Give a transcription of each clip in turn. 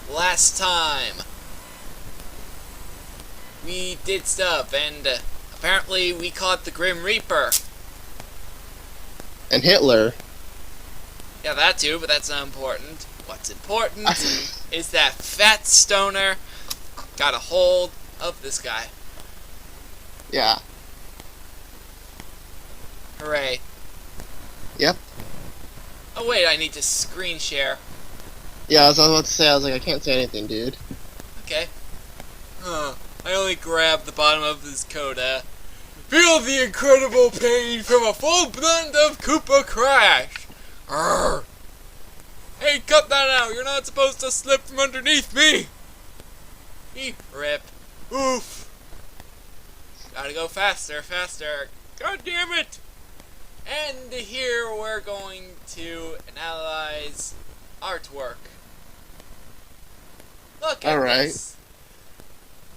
last time we did stuff, and apparently we caught the Grim Reaper. And Hitler. Yeah, that too, but that's not important. What's important is that fat stoner got a hold of this guy. Yeah. Hooray. Yep. Oh wait, I need to screen share. Yeah, I was about to say, I was like, I can't say anything, dude. Okay. I only grabbed the bottom of his coat. Feel the incredible pain from a full blend of Koopa Crash. Arrgh. Hey, cut that out! You're not supposed to slip from underneath me! Rip. Oof. Gotta go faster, faster. God damn it! And here we're going to analyze artwork. Look at this.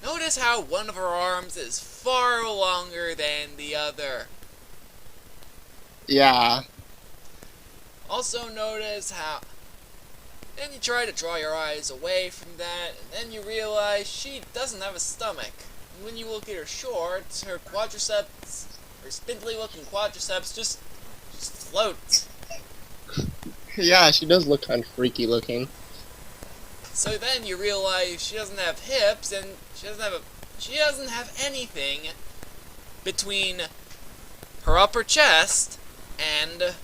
Notice how one of her arms is far longer than the other. Yeah. Also notice how... Then you try to draw your eyes away from that, and then you realize she doesn't have a stomach. And when you look at her shorts, her quadriceps, her spindly looking quadriceps just float. Yeah, she does look kind of freaky looking. So then you realize she doesn't have hips, and she doesn't have anything between her upper chest and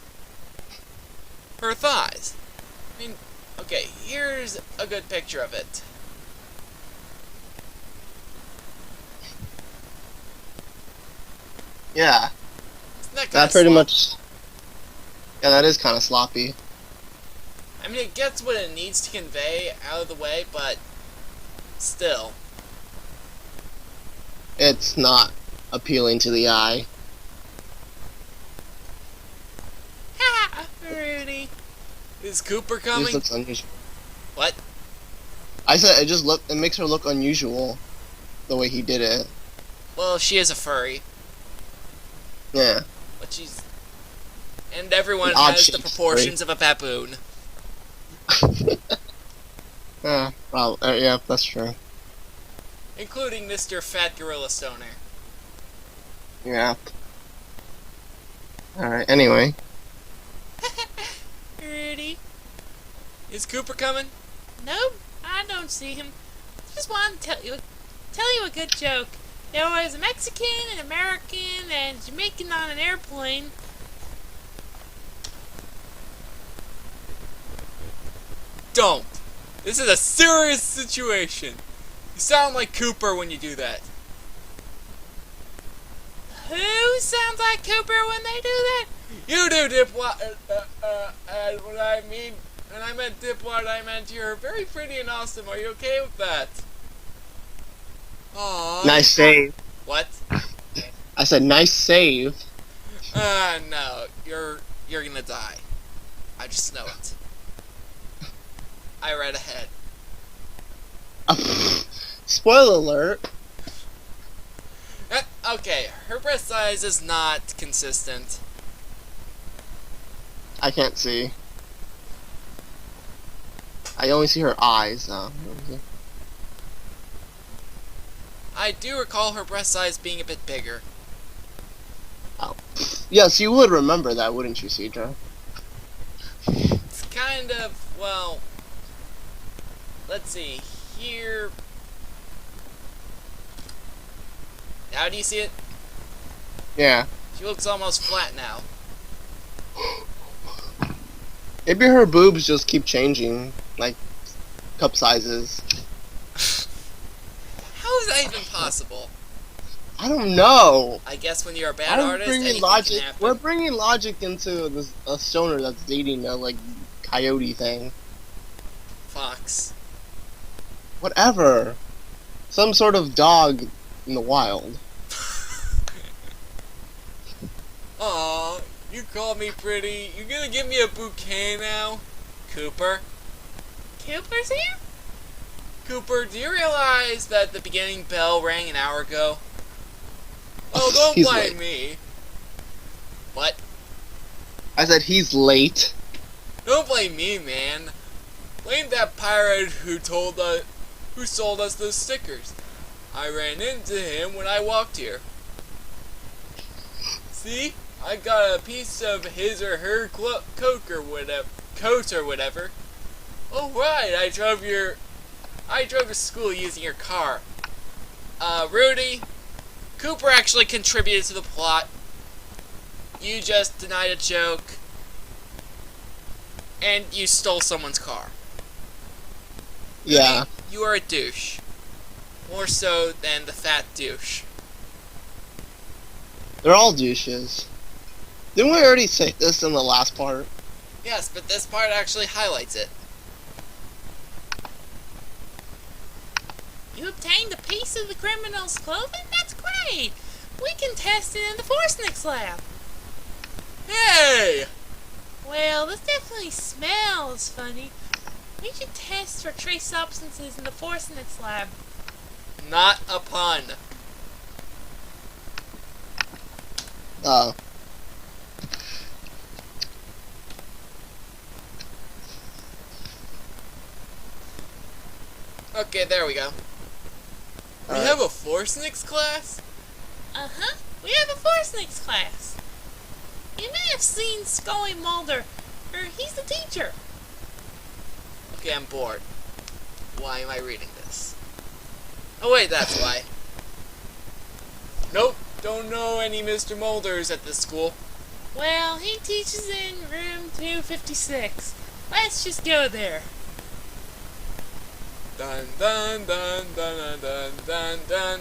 her thighs. I mean, okay, here's a good picture of it. Yeah. Isn't That pretty much... Yeah, that is kind of sloppy. I mean, it gets what it needs to convey out of the way, but still. It's not appealing to the eye. Ha! Rudy. Is Cooper coming? This looks unusual. What? I said it makes her look unusual, the way he did it. Well, she is a furry. Yeah. But she's... And everyone Odd has the shaped proportions of a baboon. Well, yeah, that's true. Including Mr. Fat Gorilla Stoner. Yeah. Alright, anyway. Rudy. Is Cooper coming? Nope, I don't see him. Just wanted to tell you a good joke. There was a Mexican, an American, and a Jamaican on an airplane. Don't. This is a serious situation. You sound like Cooper when you do that. Who sounds like Cooper when they do that? You do, Dipwad. And when I meant Dipwad, I meant you're very pretty and awesome. Are you okay with that? Aww. Nice save. What? I said nice save. No. You're gonna die. I just know it. I read ahead. Spoiler alert. Okay, her breast size is not consistent. I can't see. I only see her eyes. I do recall her breast size being a bit bigger. Oh. Yes, you would remember that, wouldn't you, Cedra? It's kind of, well... Let's see, here... Now do you see it? Yeah. She looks almost flat now. Maybe her boobs just keep changing, like, cup sizes. How is that even possible? I don't know. I guess when you're a bad artist, anything can happen. We're bringing logic into this a stoner that's dating a, like, coyote thing. Fox. Whatever. Some sort of dog in the wild. Aw, you call me pretty. You gonna give me a bouquet now? Cooper? Cooper's here? Cooper, do you realize that the beginning bell rang an hour ago? Oh, don't He's blame late. me. What? I said he's late. Don't blame me, man. Blame that pirate who sold us those stickers. I ran into him when I walked here. See? I got a piece of his or her coat or whatever. Oh right, I drove to school using your car. Rudy, Cooper actually contributed to the plot. You just denied a joke. And you stole someone's car. Yeah. Rudy, you are a douche. More so than the fat douche. They're all douches. Didn't we already say this in the last part? Yes, but this part actually highlights it. You obtained a piece of the criminal's clothing? That's great! We can test it in the Forsnick's lab. Hey! Well, this definitely smells funny. We should test for trace substances in the Forsnick's lab. Not a pun. Oh. Okay, there we go. We Alright. have a Forsnick's class? Uh-huh. We have a Forsnick's class. You may have seen Scully Mulder, or he's the teacher. Okay, I'm bored. Why am I reading this? Oh wait, that's why. Nope, don't know any Mr. Mulders at this school. Well, he teaches in room 256. Let's just go there. Dun dun dun dun dun dun dun dun.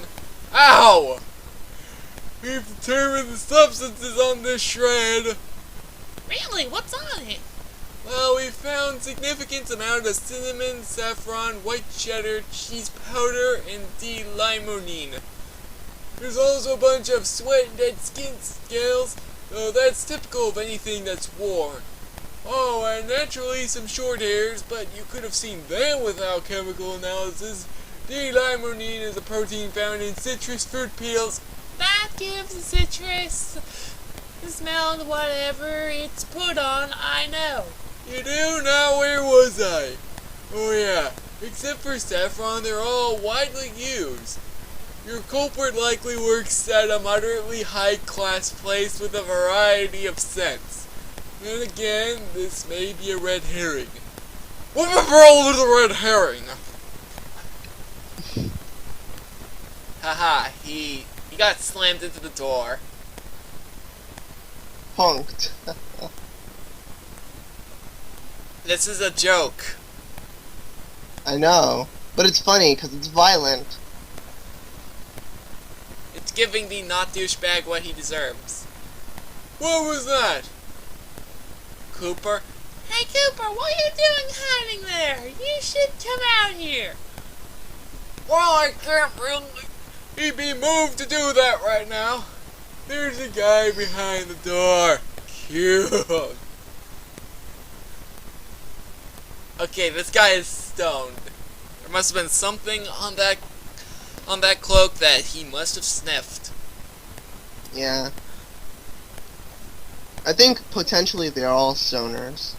Ow! We've determined the substances on this shred. Really? What's on it? Well, we found significant amount of cinnamon, saffron, white cheddar, cheese powder, and D-limonene. There's also a bunch of sweat and dead skin scales, though that's typical of anything that's worn. Oh, and naturally some short hairs, but you could have seen them without chemical analysis. D-limonene is a protein found in citrus fruit peels. That gives the citrus the smell of whatever it's put on, I know. You do? Now where was I? Oh yeah, except for saffron, they're all widely used. Your culprit likely works at a moderately high-class place with a variety of scents. Then again, this may be a red herring. What the hell is a red herring? Haha, he got slammed into the door. Punked. This is a joke. I know. But it's funny, because it's violent. It's giving the not douchebag what he deserves. What was that? Cooper? Hey Cooper, what are you doing hiding there? You should come out here. Well, I can't really. He'd be moved to do that right now. There's a guy behind the door. Cute. Okay, this guy is stoned. There must have been something on that cloak that he must have sniffed. Yeah. I think potentially they're all stoners.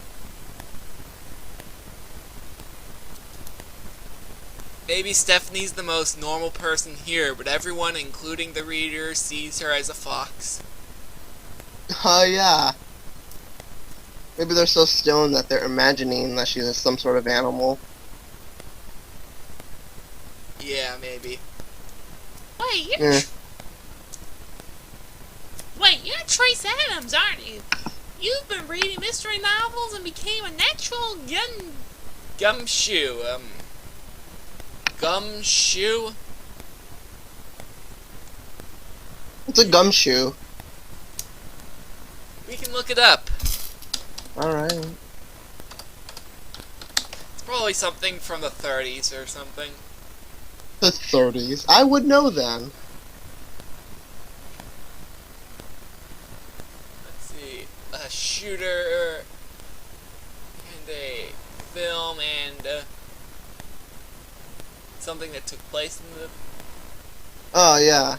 Maybe Stephanie's the most normal person here, but everyone, including the reader, sees her as a fox. Oh, yeah. Maybe they're so stoned that they're imagining that she is some sort of animal. Yeah, maybe. Wait, Yeah. you're Trace Adams, aren't you? You've been reading mystery novels and became a natural Gumshoe, Gumshoe? It's a gumshoe. We can look it up. Alright. It's probably something from the 30s or something. The 30s. I would know then. Let's see. A shooter and a film and something that took place in the... Oh, yeah.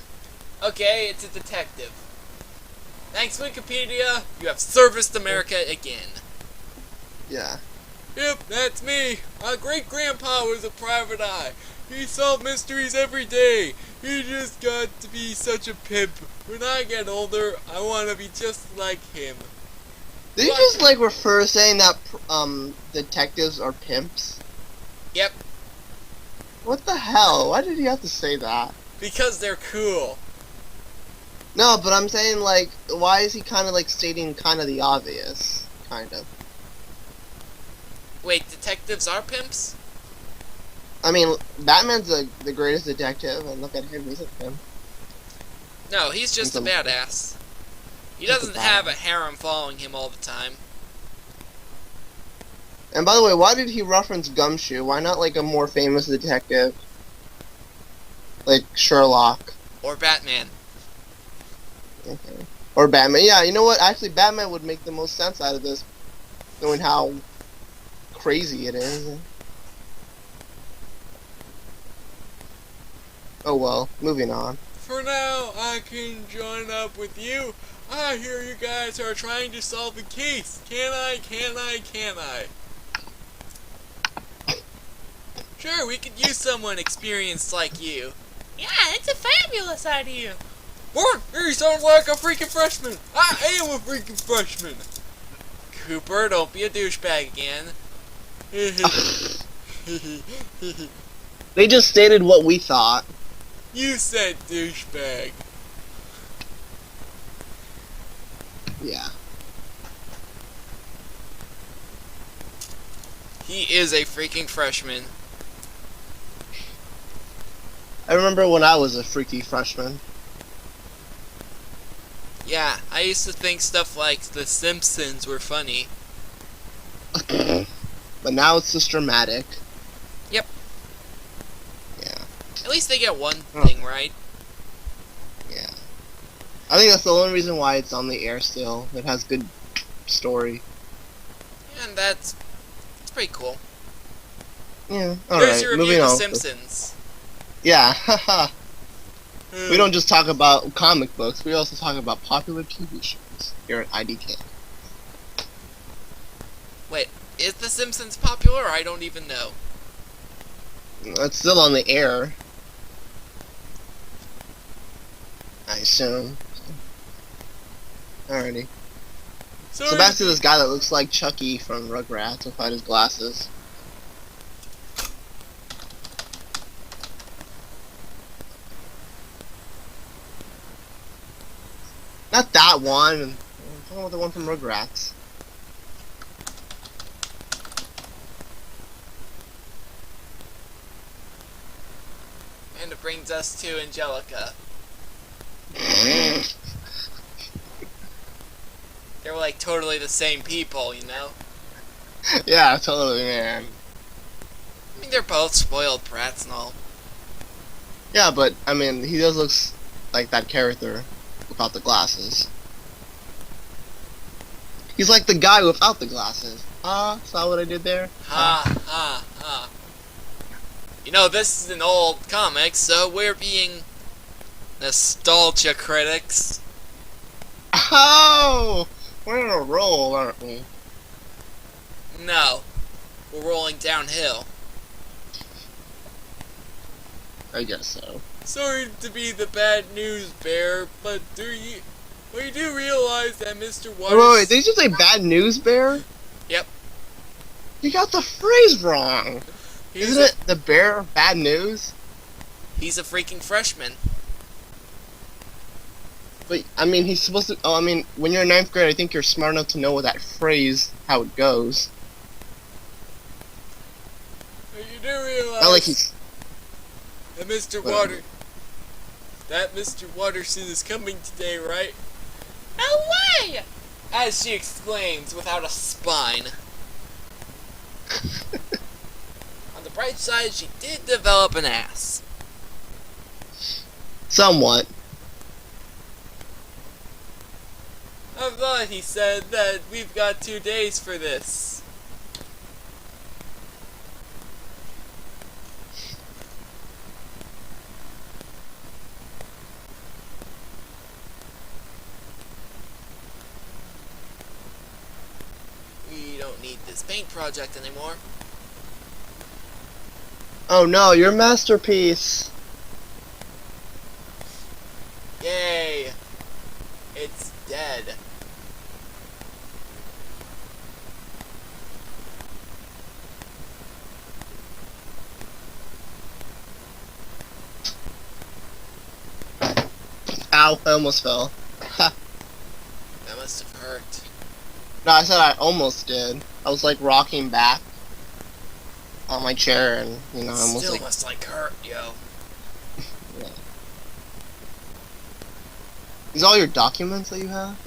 Okay, it's a detective. Thanks, Wikipedia. You have serviced America again. Yeah. Yep, that's me. My great-grandpa was a private eye. He solved mysteries every day. He just got to be such a pimp. When I get older, I want to be just like him. Did you just like refer saying that detectives are pimps? Yep, What the hell? Why did you have to say that? because they're cool. No, but I'm saying like, why is he kind of like stating kind of the obvious? Kind of. Wait, detectives are pimps? I mean, Batman's the greatest detective, and look at him, he's a pimp. No, he's just a badass. He doesn't have a harem following him all the time. And by the way, why did he reference Gumshoe? Why not like a more famous detective? Like Sherlock. Or Batman. Okay. Or Batman. Yeah, you know what? Actually, Batman would make the most sense out of this, knowing how crazy it is. Oh well, moving on. For now, I can join up with you. I hear you guys are trying to solve the case. Can I? Sure, we could use someone experienced like you. Yeah, it's a fabulous idea. What? He sounds like a freaking freshman. I am a freaking freshman. Cooper, don't be a douchebag again. They just stated what we thought. You said douchebag. Yeah. He is a freaking freshman. I remember when I was a freaky freshman. Yeah, I used to think stuff like The Simpsons were funny. But now it's just dramatic. Yep. Yeah. At least they get one thing right. Yeah. I think that's the only reason why it's on the air still. It has good story. And that's pretty cool. Yeah. There's Alright, your review moving of The on. Simpsons. Yeah, haha. We don't just talk about comic books, we also talk about popular TV shows here at IDK. Wait, is The Simpsons popular? I don't even know. It's still on the air. I assume. Alrighty. So back to this guy that looks like Chucky from Rugrats without his glasses. Not that one. I'm talking about the one from Rugrats. And it brings us to Angelica. They were like totally the same people, you know? Yeah, totally, man. I mean, they're both spoiled brats and all. Yeah, but, I mean, he does look like that character without the glasses. He's like the guy without the glasses. Saw what I did there? Ha. You know, this is an old comic, so we're being nostalgia critics. Oh! We're in a roll, aren't we? No, we're rolling downhill. I guess so. Sorry to be the bad news bear, but you do realize that Mr. Watterson... Wait, did you just say bad news bear? Yep. You got the phrase wrong. Isn't it the bear of bad news? He's a freaking freshman. But, I mean, he's supposed to... Oh, I mean, when you're in 9th grade, I think you're smart enough to know what that phrase, how it goes. But you do realize... Not like he's... that Mr. Watterson is coming today, right? No way! As she exclaims without a spine. On the bright side, she did develop an ass. Somewhat. I thought he said that we've got 2 days for this. We don't need this paint project anymore. Oh no, your masterpiece. Yay! It's dead. Ow, I almost fell. That must have hurt. No, I said I almost did. I was like rocking back on my chair and, you know, I almost Still like... must like hurt, yo. Yeah. These all your documents that you have?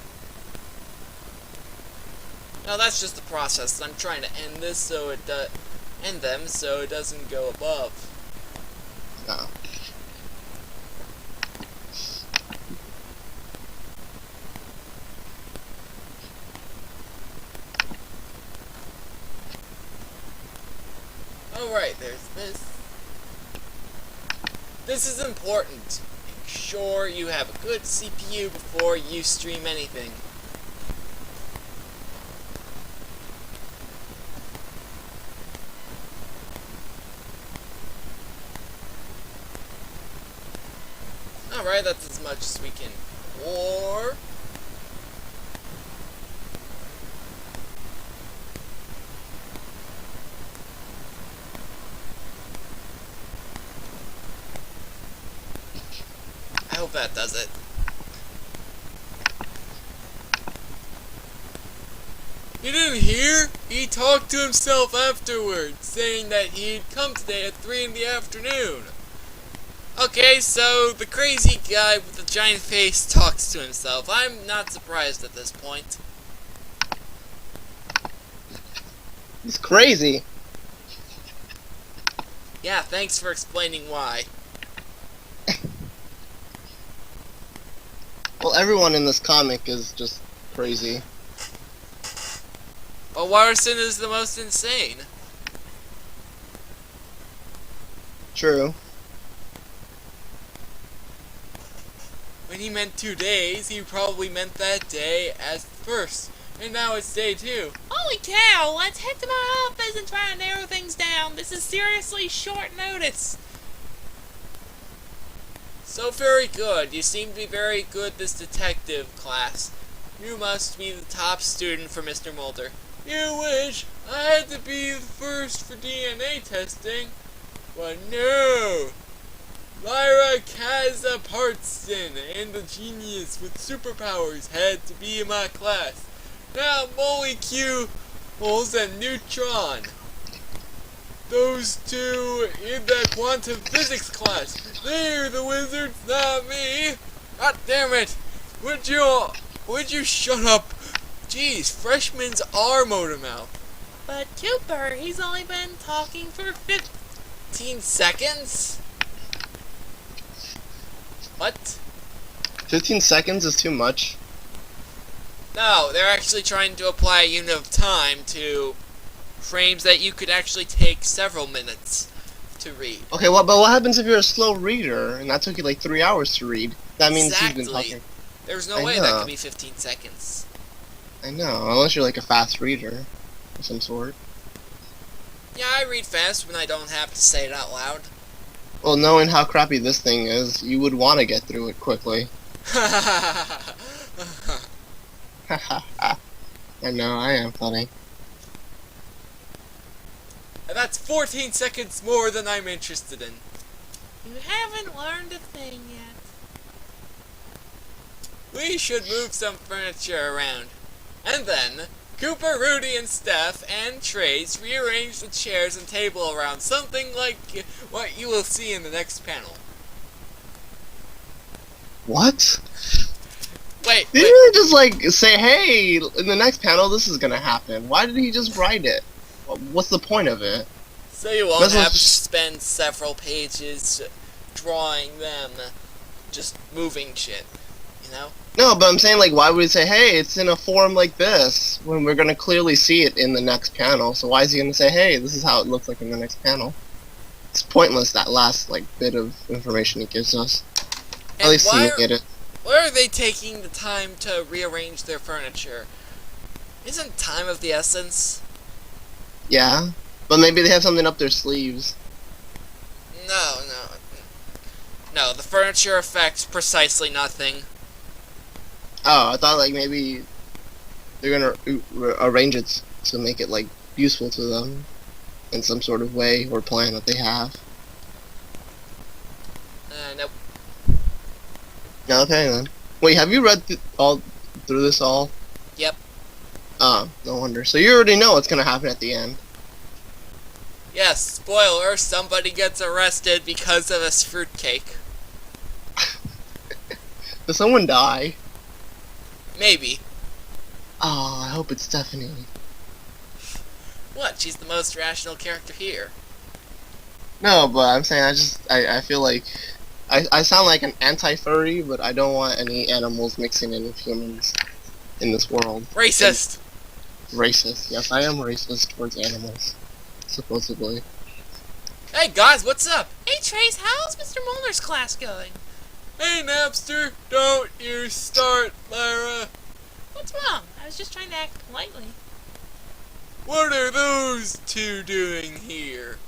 No, that's just the process. I'm trying to end this so it end them so it doesn't go above. No. Alright, there's this. This is important. Make sure you have a good CPU before you stream anything. Alright, that's as much as we can. Or... I hope that does it. You didn't hear? He talked to himself afterwards, saying that he'd come today at 3 in the afternoon. Okay, so the crazy guy with the giant face talks to himself. I'm not surprised at this point. He's crazy. Yeah, thanks for explaining why. Well, everyone in this comic is just crazy. Well, Watterson is the most insane. True. When he meant 2 days, he probably meant that day as first. And now it's day 2. Holy cow, let's head to my office and try and narrow things down. This is seriously short notice. So very good. You seem to be very good this detective class. You must be the top student for Mr. Mulder. You wish I had to be the first for DNA testing. But no! Lyra Kazapartson and the genius with superpowers had to be in my class. Now molecules and neutron. Those two in that quantum physics class. They're the wizards, not me. God damn it! Would you shut up? Jeez, freshmen are motor mouth. But Cooper, he's only been talking for 15 seconds? What? 15 seconds is too much. No, they're actually trying to apply a unit of time to frames that you could actually take several minutes to read. Okay, well, but what happens if you're a slow reader and that took you like 3 hours to read? That means Exactly. he's been talking. There's no I way that know. could be 15 seconds. I know, unless you're like a fast reader of some sort. Yeah, I read fast when I don't have to say it out loud. Well, knowing how crappy this thing is, you would want to get through it quickly. I know, I am funny. And that's 14 seconds more than I'm interested in. You haven't learned a thing yet. We should move some furniture around. And then, Cooper, Rudy, and Steph, and Trace rearrange the chairs and table around something like what you will see in the next panel. What? Wait, Did he just like say, hey, in the next panel this is gonna happen? Why did he just write it? What's the point of it? so you won't That's what- have to spend several pages drawing them, just moving shit, you know? No, but I'm saying, like, why would he say, hey, it's in a form like this, when we're gonna clearly see it in the next panel? So why is he gonna say, hey, this is how it looks like in the next panel? It's pointless, that last, like, bit of information he gives us. At And least why seeing it. Why are they taking the time to rearrange their furniture? Isn't time of the essence? Yeah, but maybe they have something up their sleeves. No, no. No, the furniture affects precisely nothing. Oh, I thought like maybe they're gonna arrange it to make it like useful to them in some sort of way or plan that they have. Nope. Okay then. Wait, have you read all through this all? Yep. Oh, no wonder. So you already know what's gonna happen at the end. Yes, spoiler, somebody gets arrested because of this fruitcake. Does someone die? Maybe. Oh, I hope it's Stephanie. What? She's the most rational character here. No, but I'm saying I feel like I sound like an anti-furry, but I don't want any animals mixing in with humans in this world. Racist! Racist. Yes, I am racist towards animals. Supposedly. Hey guys, what's up? Hey Trace, how's Mr. Mulder's class going? Hey Napster, don't you start, Lara. What's wrong? I was just trying to act politely. What are those two doing here?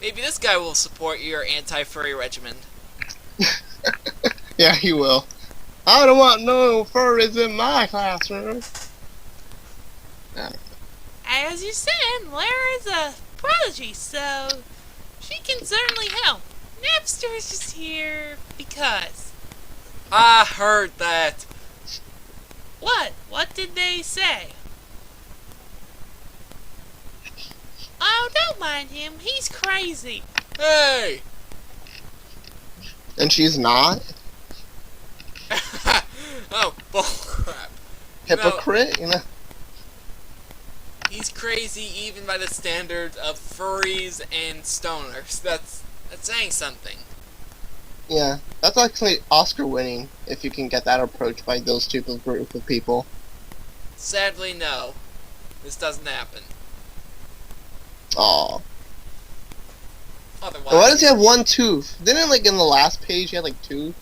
Maybe this guy will support your anti-furry regimen. Yeah, he will. I don't want no furries in my classroom. As you said, Lara's a prodigy, so she can certainly help. Napster is just here because. I heard that. What? What did they say? Oh, don't mind him. He's crazy. Hey! And she's not? Oh, bullcrap. Hypocrite, you know? He's crazy even by the standards of furries and stoners. That's saying something. Yeah, that's actually Oscar winning if you can get that approach by those two group of people. Sadly, no. This doesn't happen. Aw. Otherwise... Why does he have one tooth? Didn't like in the last page he had like two?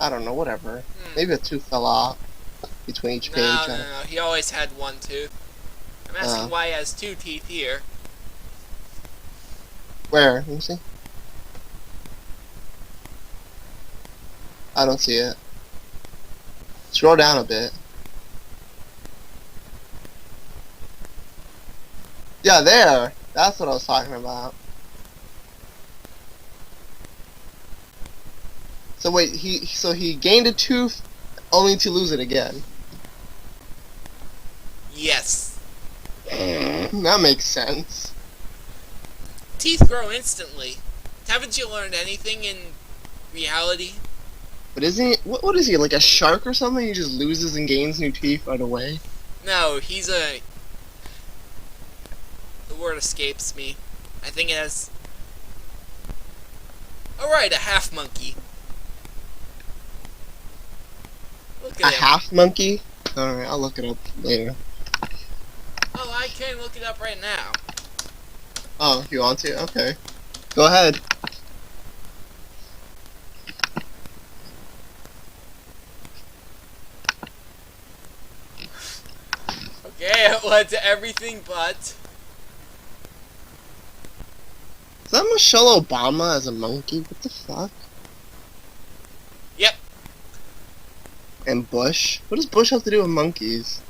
I don't know, whatever. Maybe a tooth fell off between each page. No, he always had one tooth. I'm asking why he has two teeth here. Where? Let me see. I don't see it. Scroll down a bit. Yeah, there! That's what I was talking about. So wait, he gained a tooth only to lose it again. Yes. That makes sense. Teeth grow instantly. Haven't you learned anything in reality? But isn't he, what is he, like a shark or something? He just loses and gains new teeth right away? No, he's a... The word escapes me. I think it has... Alright, a half monkey. Look A at him. half monkey? Alright, I'll look it up later. Oh, I can look it up right now. Oh, you want to? Okay. Go ahead. Okay, it led to everything but... Is that Michelle Obama as a monkey? What the fuck? Yep. And Bush? What does Bush have to do with monkeys?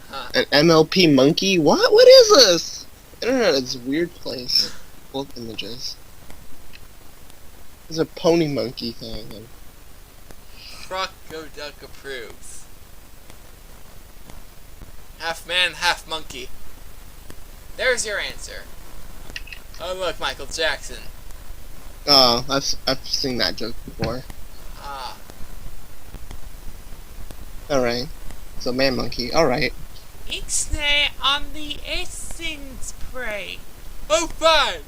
Huh. An MLP monkey? What? What is this? Internet is a weird place. Both images. There's a pony monkey thing. And Croco Duck approves. Half man, half monkey. There's your answer. Oh look, Michael Jackson. oh, I've seen that joke before. Ah. Alright. So man monkey. Alright. Ixnay on the Essence prey. Oh, fine!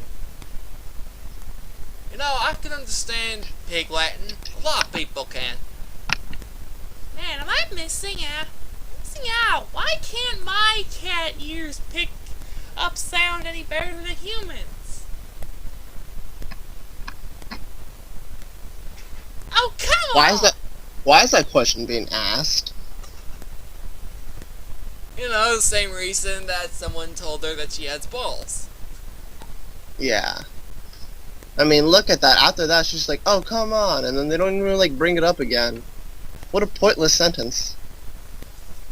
You know, I can understand Pig Latin. A lot of people can. Man, am I missing out? Missing out. Why can't my cat ears pick up sound any better than a human's? Oh, come on! Why is that question being asked? You know, the same reason that someone told her that she has balls. Yeah. I mean, look at that. After that, she's like, "Oh, come on," and then they don't even like bring it up again. What a pointless sentence.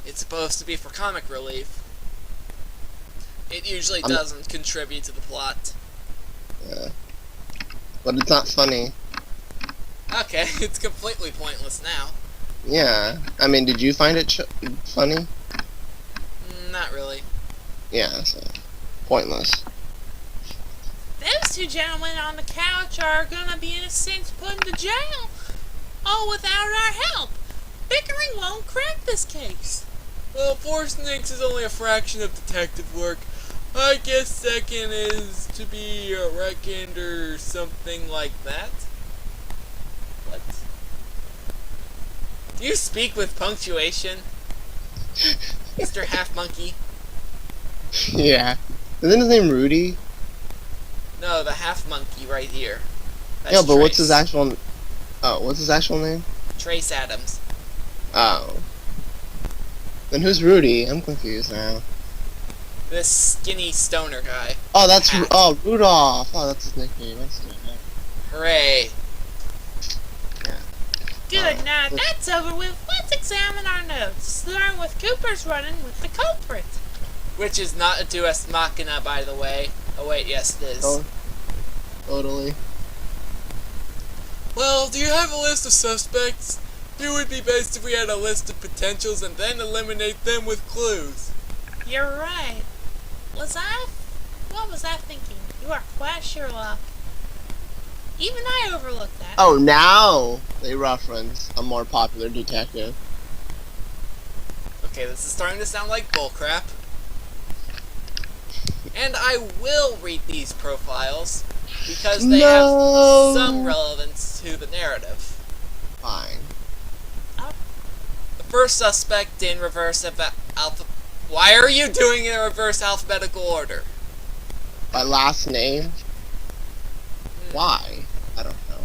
It's supposed to be for comic relief. It usually I'm- doesn't contribute to the plot. Yeah. But it's not funny. Okay, it's completely pointless now. Yeah. I mean, did you find it funny? Not really. Yeah. So pointless. Those two gentlemen on the couch are gonna be in a sense put into jail. All without our help. Bickering won't crack this case. Well, 4 snakes is only a fraction of detective work. I guess second is to be reckoned or something like that. What? Do you speak with punctuation, Mr. Half Monkey? Yeah. Isn't his name Rudy? No, the Half Monkey right here. That's Yeah, but Trace. what's his actual? Oh, what's his actual name? Trace Adams. Oh. Then who's Rudy? I'm confused now. This skinny stoner guy. Oh, that's Hat. Rudolph. Oh, that's his nickname. That's his nickname. Hooray! Good, now that's over with. Let's examine our notes. Starting with Cooper's running with the culprit. Which is not a Deus Machina, by the way. Oh wait, yes it is. Oh, totally. Well, do you have a list of suspects? It would be best if we had a list of potentials and then eliminate them with clues. You're right. What was I thinking? You are quite sure, Locke. Even I overlooked that. Oh, now they reference a more popular detective. Okay, this is starting to sound like bullcrap. And I will read these profiles because they No. have some relevance to the narrative. Fine. The first suspect in reverse alpha. Why are you doing it in reverse alphabetical order? By last name? Why? I don't know.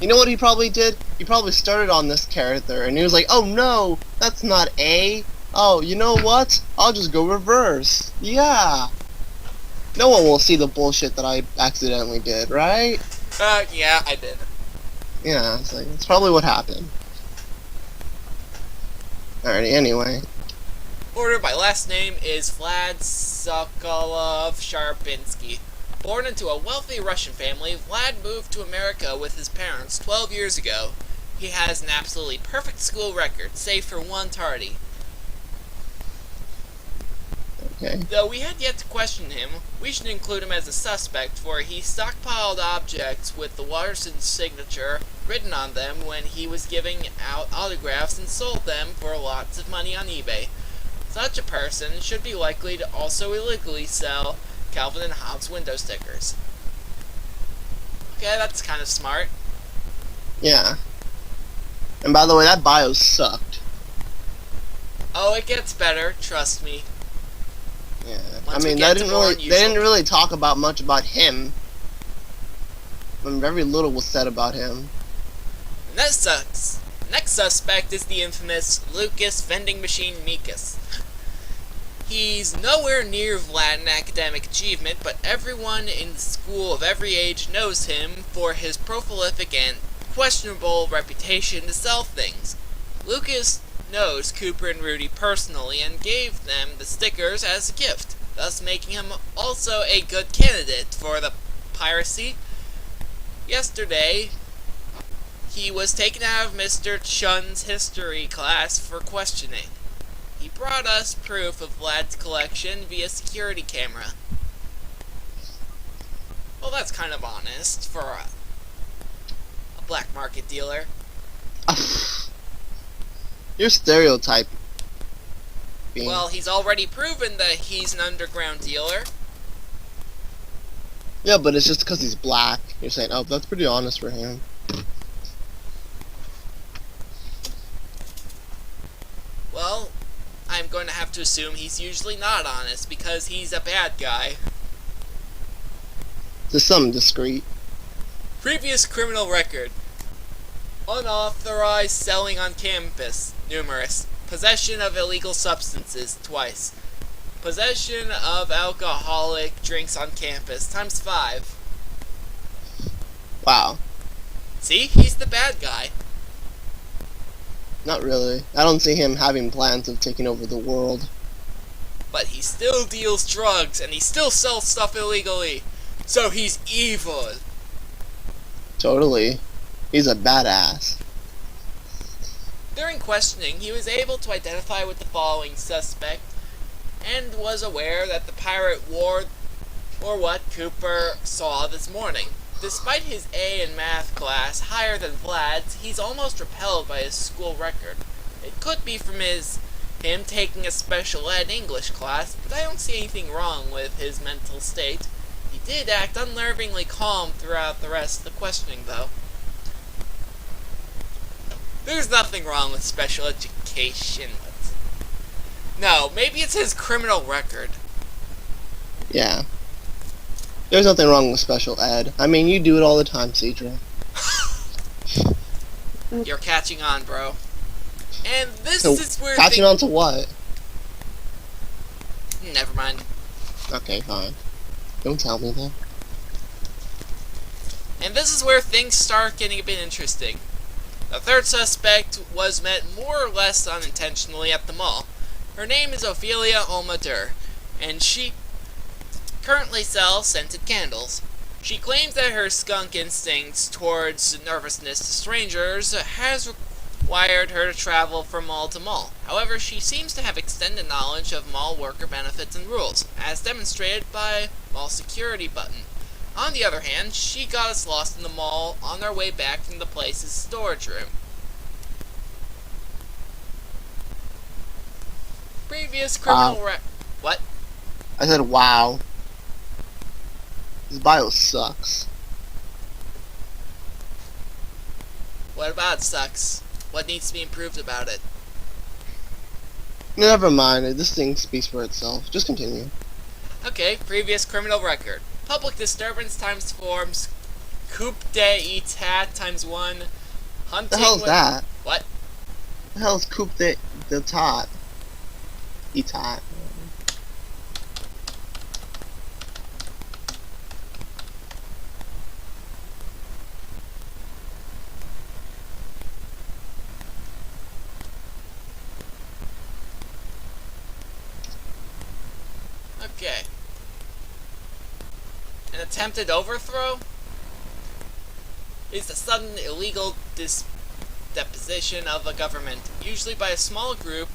You know what he probably did? He probably started on this character and he was like, "Oh no, that's not A. Oh, you know what? I'll just go reverse." Yeah. No one will see the bullshit that I accidentally did, right? Yeah, I did. Yeah, it's like, that's probably what happened. Alrighty, anyway. Order by last name is Vlad Sokolov Sharpinsky. Born into a wealthy Russian family, Vlad moved to America with his parents 12 years ago. He has an absolutely perfect school record, save for one tardy. Okay. Though we had yet to question him, we should include him as a suspect, for he stockpiled objects with the Watterson signature written on them when he was giving out autographs and sold them for lots of money on eBay. Such a person should be likely to also illegally sell Calvin and Hobbes window stickers. Okay, that's kind of smart. Yeah. And by the way, that bio sucked. Oh, it gets better, trust me. Yeah. Once I we mean, get they to didn't more really unusual- they didn't really talk about much about him. I mean, very little was said about him. Next suspect is the infamous Lucas Vending Machine Mikas. He's nowhere near Vlad in academic achievement, but everyone in the school of every age knows him for his prolific and questionable reputation to sell things. Lucas knows Cooper and Rudy personally and gave them the stickers as a gift, thus making him also a good candidate for the piracy. Yesterday, he was taken out of Mr. Chun's history class for questioning. He brought us proof of Vlad's collection via security camera. Well, that's kind of honest for a black market dealer. You're stereotyping. Well, he's already proven that he's an underground dealer. Yeah, but it's just because he's black. You're saying, oh, that's pretty honest for him. Well, I'm going to have to assume he's usually not honest because he's a bad guy. To some discreet. Previous criminal record. Unauthorized selling on campus. Numerous. Possession of illegal substances, twice. Possession of alcoholic drinks on campus, times 5. Wow. See? He's the bad guy. Not really. I don't see him having plans of taking over the world. But he still deals drugs, and he still sells stuff illegally. So he's evil. Totally. He's a badass. During questioning, he was able to identify with the following suspect, and was aware that the pirate wore what Cooper saw this morning. Despite his A in math class higher than Vlad's, he's almost repelled by his school record. It could be from him taking a special ed English class, but I don't see anything wrong with his mental state. He did act unnervingly calm throughout the rest of the questioning, though. There's nothing wrong with special education. No, maybe it's his criminal record. Yeah. There's nothing wrong with special ed. I mean, you do it all the time, Cedra. You're catching on, bro. And this So, is where catching on to what? Never mind. Okay, fine. Don't tell me that. And this is where things start getting a bit interesting. The third suspect was met more or less unintentionally at the mall. Her name is Ophelia Omadur, and she currently sells scented candles. She claims that her skunk instincts towards nervousness to strangers has required her to travel from mall to mall. However, she seems to have extended knowledge of mall worker benefits and rules, as demonstrated by mall security button. On the other hand, she got us lost in the mall on our way back from the place's storage room. Previous criminal What? I said, wow. This bio sucks. What about it sucks? What needs to be improved about it? Never mind. This thing speaks for itself. Just continue. Okay, previous criminal record. Public disturbance times forms. Coup d'etat times 1. Hunting The hell's with... that? What? The hell's coup d'etat? Etat. Okay. An attempted overthrow is the sudden illegal deposition of a government, usually by a small group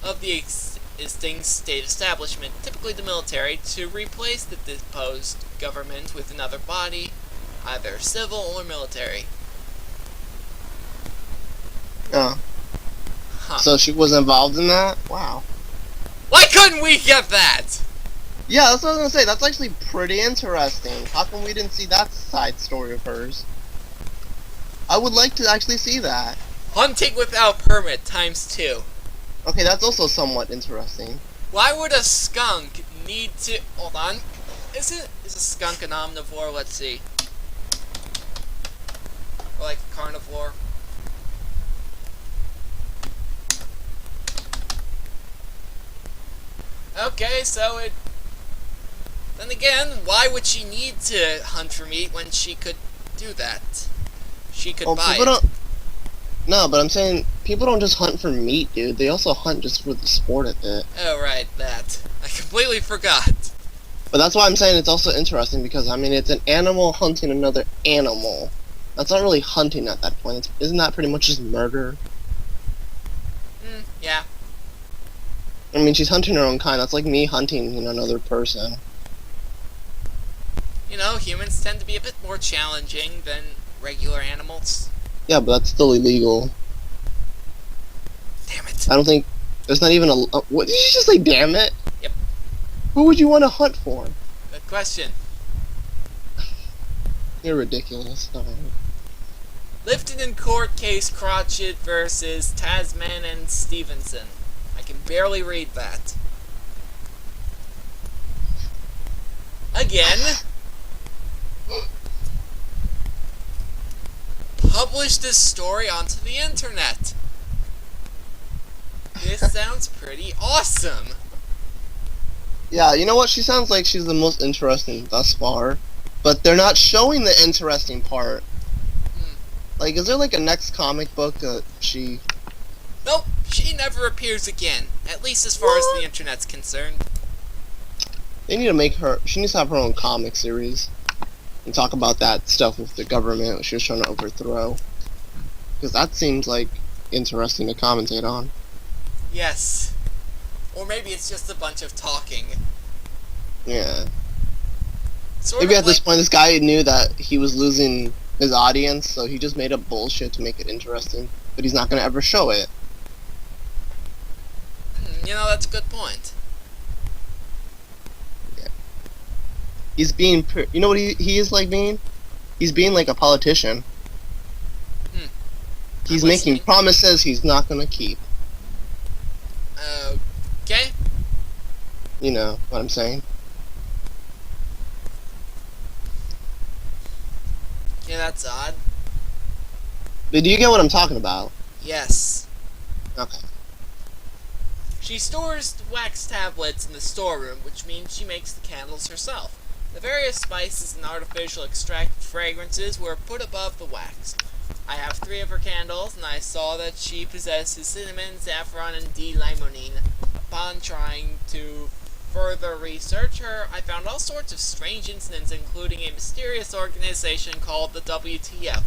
of the existing state establishment, typically the military, to replace the deposed government with another body, either civil or military. Oh. Huh. So she was involved in that? Wow. Why couldn't we get that? Yeah, that's what I was gonna say. That's actually pretty interesting. How come we didn't see that side story of hers? I would like to actually see that. Hunting without permit times 2. Okay, that's also somewhat interesting. Why would a skunk need to... Hold on. Is a skunk an omnivore? Let's see. Or like a carnivore? Okay, so it... Then again, why would she need to hunt for meat when she could do that? She could buy people it. don't. No, but I'm saying people don't just hunt for meat, dude. They also hunt just for the sport of it. Oh, right, that. I completely forgot. But that's why I'm saying it's also interesting because I mean it's an animal hunting another animal. That's not really hunting at that point. Isn't that pretty much just murder? Yeah. I mean, she's hunting her own kind. That's like me hunting, another person. You know, humans tend to be a bit more challenging than regular animals. Yeah, but that's still illegal. Damn it. I don't think there's not even a. What did you just say? Damn it! Yep. Who would you want to hunt for? Good question. You're ridiculous. Alright. Lifted in court case Crotchet versus Tasman and Stevenson. I can barely read that. Again. Published this story onto the internet. sounds pretty awesome. Yeah, you know what? She sounds like she's the most interesting thus far, but they're not showing the interesting part. Like, is there like a next comic book that she... Nope, she never appears again. At least as far as the internet's concerned. They need to make her... She needs to have her own comic series. And talk about that stuff with the government she was trying to overthrow. Because that seems like interesting to commentate on. Yes. Or maybe it's just a bunch of talking. Yeah. Sort Maybe of at this like, point this guy knew that he was losing his audience, so he just made up bullshit to make it interesting. But he's not going to ever show it. you know, that's a good point. He's being... You know what he is like being? He's being like a politician. He's I'm making listening. promises he's not going to keep. Okay. You know what I'm saying? Yeah, that's odd. But do you get what I'm talking about? Yes. Okay. She stores wax tablets in the storeroom, which means she makes the candles herself. The various spices and artificial extracted fragrances were put above the wax. I have 3 of her candles, and I saw that she possesses cinnamon, saffron, and D-limonene. Upon trying to further research her, I found all sorts of strange incidents, including a mysterious organization called the WTF,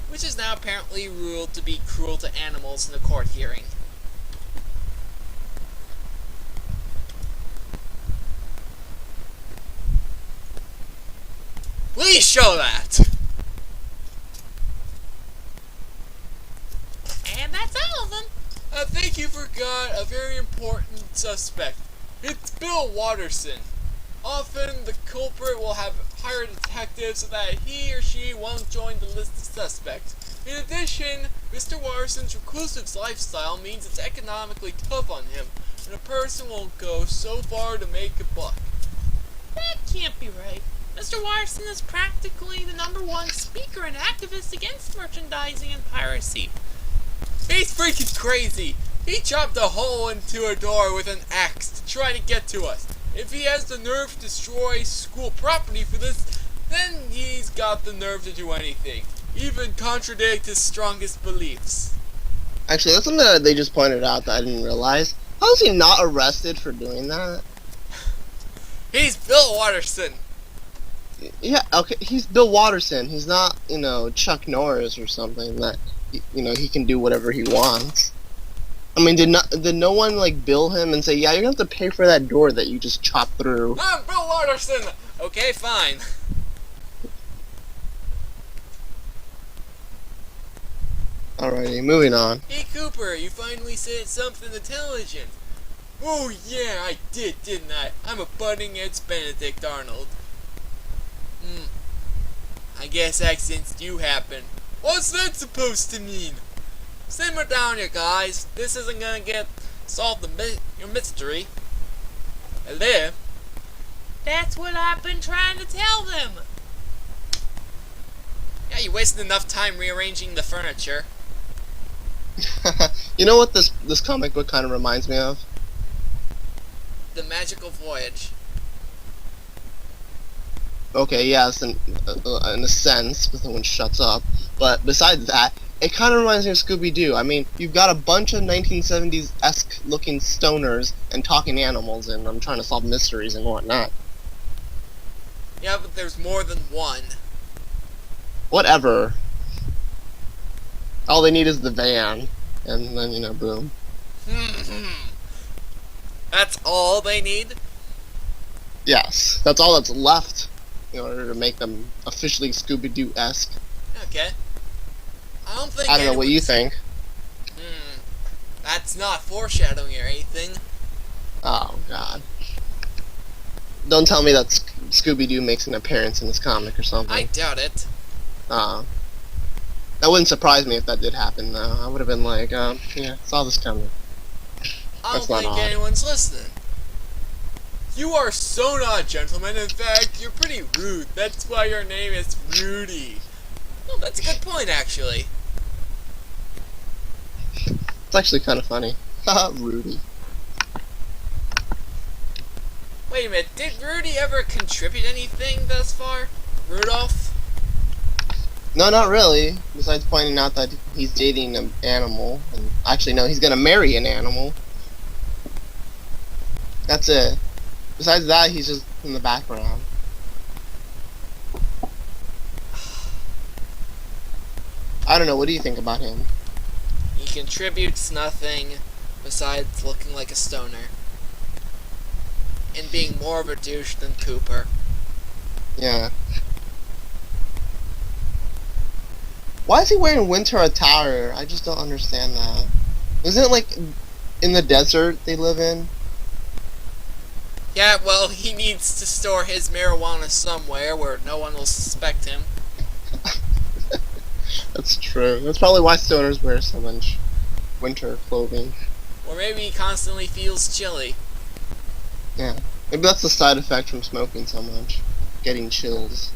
which is now apparently ruled to be cruel to animals in a court hearing. Please show that! And that's all of them. I think you forgot a very important suspect. It's Bill Watterson. Often the culprit will have hired detectives so that he or she won't join the list of suspects. In addition, Mr. Watterson's reclusive lifestyle means it's economically tough on him, and a person will go so far to make a buck. That can't be right. Mr. Watterson is practically the #1 speaker and activist against merchandising and piracy. He's freaking crazy! He chopped a hole into a door with an axe to try to get to us. If he has the nerve to destroy school property for this, then he's got the nerve to do anything. Even contradict his strongest beliefs. Actually, that's something that they just pointed out that I didn't realize. How is he not arrested for doing that? He's Bill Watterson. Yeah, okay, he's Bill Watterson. He's not, you know, Chuck Norris or something that, you know, he can do whatever he wants. I mean, did no one, like, bill him and say, yeah, you're gonna have to pay for that door that you just chopped through? I'm Bill Watterson! Okay, fine. Alrighty, moving on. Hey Cooper, you finally said something intelligent. Oh yeah, I did, didn't I? I'm a budding edge Benedict Arnold. I guess accents do happen. What's that supposed to mean? Simmer down, you guys. This isn't gonna solve your mystery. Hello? That's what I've been trying to tell them. Yeah, you wasted enough time rearranging the furniture. You know what this comic book kind of reminds me of? The Magical Voyage. Okay, yes, in a sense, because no one shuts up. But besides that, it kind of reminds me of Scooby-Doo. I mean, you've got a bunch of 1970s-esque looking stoners and talking animals, and I'm trying to solve mysteries and whatnot. Yeah, but there's more than one. Whatever. All they need is the van, and then, you know, boom. That's all they need? Yes, that's all that's left in order to make them officially Scooby-Doo-esque. Okay. I don't know what you think. That's not foreshadowing or anything. Oh, God. Don't tell me that Scooby-Doo makes an appearance in this comic or something. I doubt it. That wouldn't surprise me if that did happen, though. I would have been like, yeah, saw this coming. I That's don't not think odd. anyone's listening. You are so not, gentlemen. In fact, you're pretty rude. That's why your name is Rudy. Well, that's a good point, actually. It's actually kind of funny. Rudy. Wait a minute, did Rudy ever contribute anything thus far? Rudolph? No, not really. Besides pointing out that he's dating an animal. And actually, no, he's gonna marry an animal. That's it. Besides that, he's just in the background. I don't know, what do you think about him? He contributes nothing besides looking like a stoner. And being more of a douche than Cooper. Yeah. Why is he wearing winter attire? I just don't understand that. Isn't it like in the desert they live in? Yeah, well, he needs to store his marijuana somewhere where no one will suspect him. That's true. That's probably why stoners wear so much winter clothing. Or maybe he constantly feels chilly. Yeah. Maybe that's the side effect from smoking so much. Getting chills.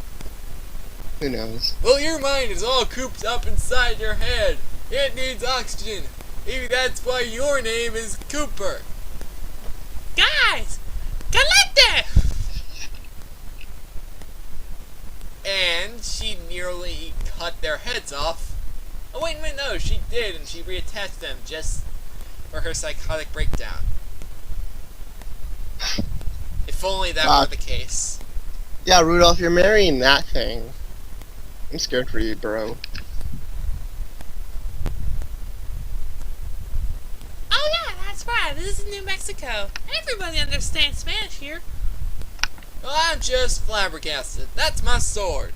Who knows? Well, your mind is all cooped up inside your head. It needs oxygen. Maybe that's why your name is Cooper. Guys, collective! And she nearly cut their heads off. Oh wait a minute, no, she did, and she reattached them just for her psychotic breakdown. If only that were the case. Yeah, Rudolph, you're marrying that thing. I'm scared for you, bro. Oh yeah, that's right. This is New Mexico. Everybody understands Spanish here. Well, I'm just flabbergasted. That's my sword.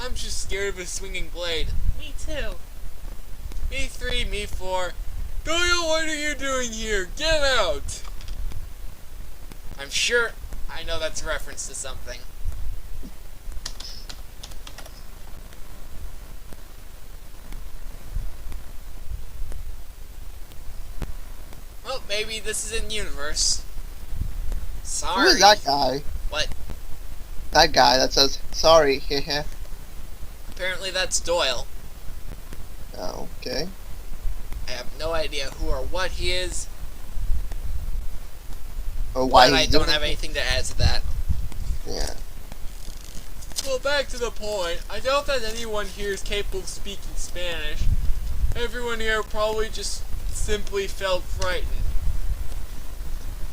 I'm just scared of a swinging blade. Me too. Me 3, me 4. Doyle, what are you doing here? Get out! I'm sure I know that's a reference to something. Well, maybe this is in universe. Sorry. Who is that guy? What? That guy that says, sorry, hehe. Apparently that's Doyle. Oh, okay. I have no idea who or what he is, Or why but I he's don't doing have it. anything to add to that. Yeah. Well, back to the point. I doubt that anyone here is capable of speaking Spanish. Everyone here probably just simply felt frightened.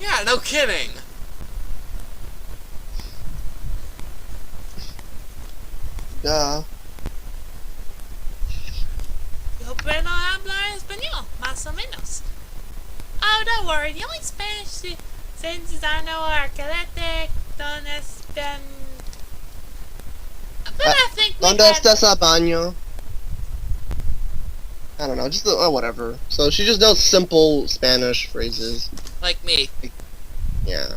Yeah, no kidding. Duh. Yo no habla español, más o menos. Oh, don't worry. The only Spanish sentences I know are calete, donde están. But I think we ¿Dónde had... está ese baño? I don't know, just whatever. So she just knows simple Spanish phrases. Like me. Yeah.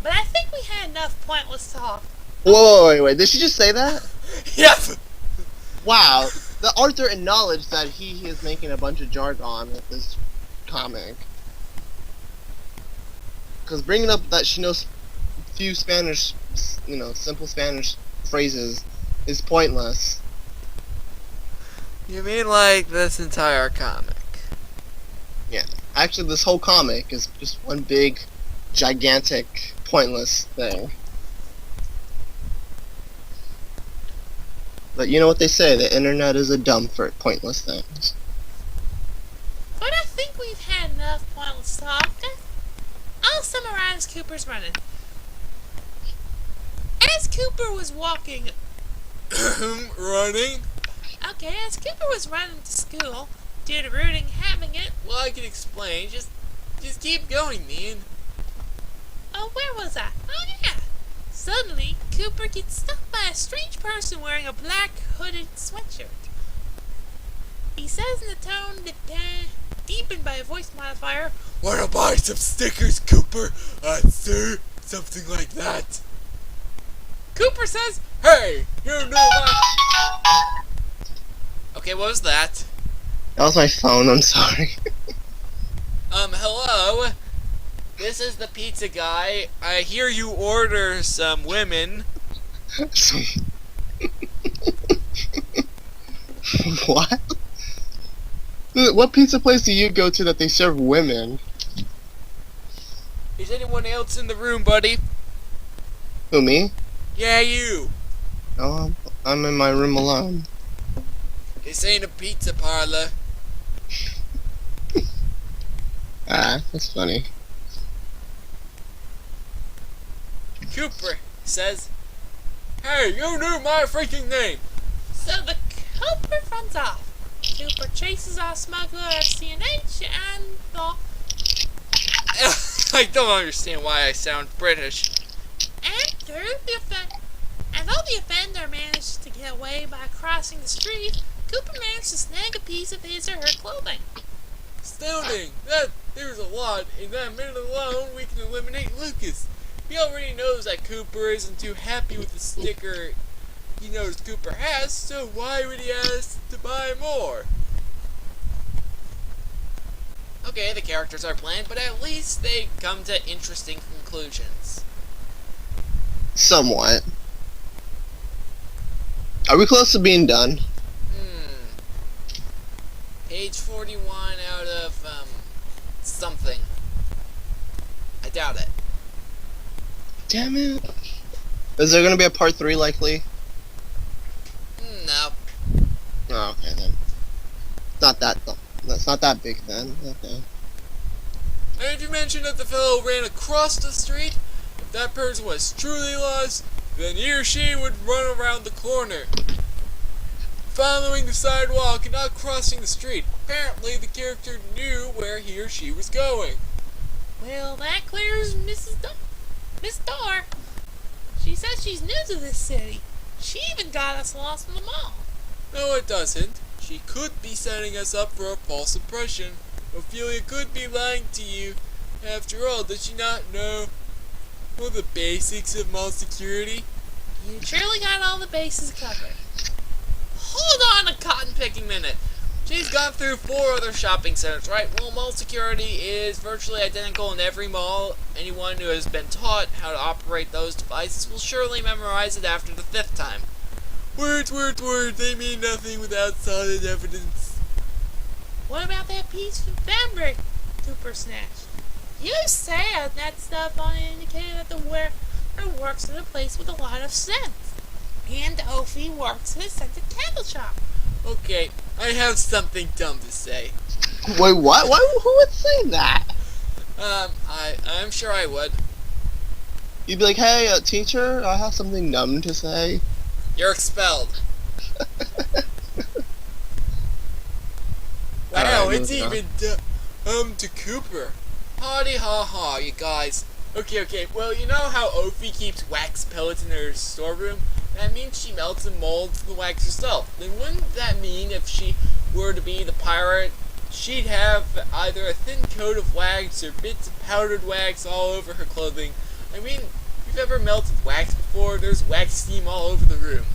But I think we had enough pointless talk. Whoa, wait, did she just say that? Yep. Wow. The Arthur acknowledged that he is making a bunch of jargon with this comic. Because bringing up that she knows few Spanish, you know, simple Spanish phrases is pointless. You mean like this entire comic? Yeah. Actually, this whole comic is just one big, gigantic, pointless thing. But you know what they say, the internet is a dump for pointless things. But I think we've had enough pointless talk. I'll summarize Cooper's running. As Cooper was walking... Running? Okay, as Cooper was running to school, due to Rooting having it... Well, I can explain. Just keep going, man. Oh, where was I? Oh, yeah. Suddenly, Cooper gets stopped by a strange person wearing a black hooded sweatshirt. He says in a tone that, deepened by a voice modifier, Wanna buy some stickers, Cooper? Sir? Something like that. Cooper says, hey, you know my... Okay, what was that? That was my phone, I'm sorry. Hello? This is the pizza guy. I hear you order some women. What? What pizza place do you go to that they serve women? Is anyone else in the room, buddy? Who, me? Yeah, you. No, I'm in my room alone. This ain't a pizza parlor. Ah, that's funny. Cooper says, "Hey, you knew my freaking name." So the culprit runs off. Cooper chases our smuggler at CNH and the... I don't understand why I sound British. And although the offender managed to get away by crossing the street, Cooper managed to snag a piece of his or her clothing. Astounding! There's a lot. In that minute alone, we can eliminate Lucas. He already knows that Cooper isn't too happy with the sticker he knows Cooper has, so why would he ask to buy more? Okay, the characters are bland, but at least they come to interesting conclusions. Somewhat. Are we close to being done? Page 41 out of, something. I doubt it. Damn it. Is there gonna be a part 3 likely? No. Oh, okay then. Not that though. That's not that big then. Okay. And you mentioned that the fellow ran across the street. If that person was truly lost, then he or she would run around the corner, following the sidewalk and not crossing the street. Apparently, the character knew where he or she was going. Well, that clears Miss Dorr. She says she's new to this city. She even got us lost in the mall. No, it doesn't. She could be setting us up for a false impression. Ophelia could be lying to you. After all, does she not know the basics of mall security? You surely got all the bases covered. Hold on a cotton-picking minute. She's gone through 4 other shopping centers, right? Well, mall security is virtually identical in every mall. Anyone who has been taught how to operate those devices will surely memorize it after the 5th time. Words, words, words, they mean nothing without solid evidence. What about that piece of fabric Cooper snatched? You said that stuff on it indicated that the wearer works in a place with a lot of scents. And Ophi works in a scented candle shop. Okay, I have something dumb to say. Wait, what? Who would say that? I'm sure I would. You'd be like, hey, teacher, I have something dumb to say. You're expelled. Wow, Alright, it's moving on. even to Cooper. Hardy ha ha, you guys. Okay, well, you know how Ophi keeps wax pellets in her storeroom? That means she melts and molds the wax herself. Then wouldn't that mean if she were to be the pirate, she'd have either a thin coat of wax or bits of powdered wax all over her clothing? I mean, if you've ever melted wax before, there's wax steam all over the room.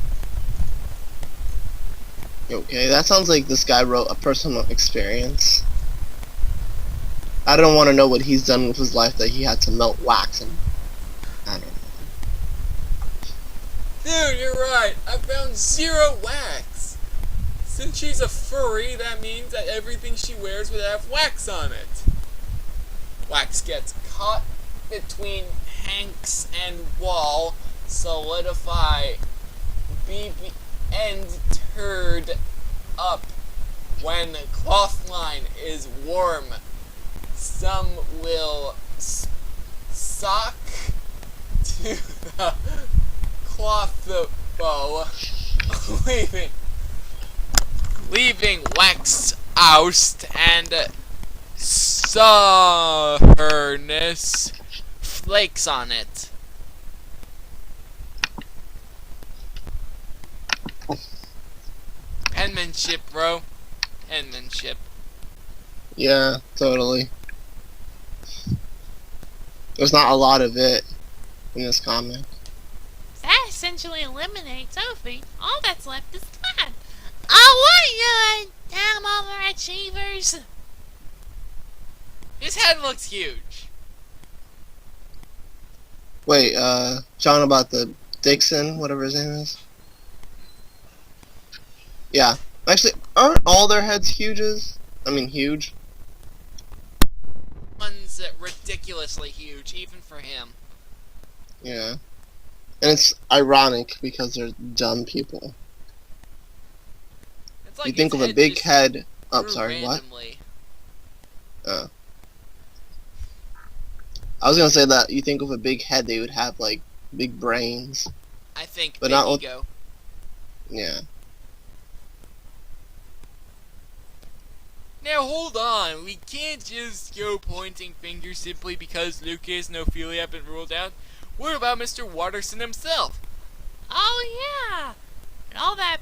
Okay, that sounds like this guy wrote a personal experience. I don't want to know what he's done with his life that he had to melt wax and... I don't know. Dude, you're right. I found 0 wax. Since she's a furry, that means that everything she wears would have wax on it. Wax gets caught between hanks and wall, solidify, and turd up when cloth line is warm. Some will sock to the cloth bow, leaving wax oust and sourness flakes on it. Penmanship, bro. Penmanship. Yeah, totally. There's not a lot of it in this comic. That essentially eliminates Ophi. All that's left is Todd. Oh, what are you doing? Damn overachievers. His head looks huge. Wait, John about the Dixon, whatever his name is? Yeah. Actually, aren't all their heads huges? I mean, huge. One's ridiculously huge, even for him. Yeah. And it's ironic because they're dumb people. It's like You think his of a head big just head. Oh, grew sorry, what? randomly. I was gonna say that you think of a big head, they would have like big brains, I think but big not with, ego. yeah. Now hold on, we can't just go pointing fingers simply because Lucas and Ophelia have been ruled out. What about Mr. Watterson himself? Oh yeah, and all that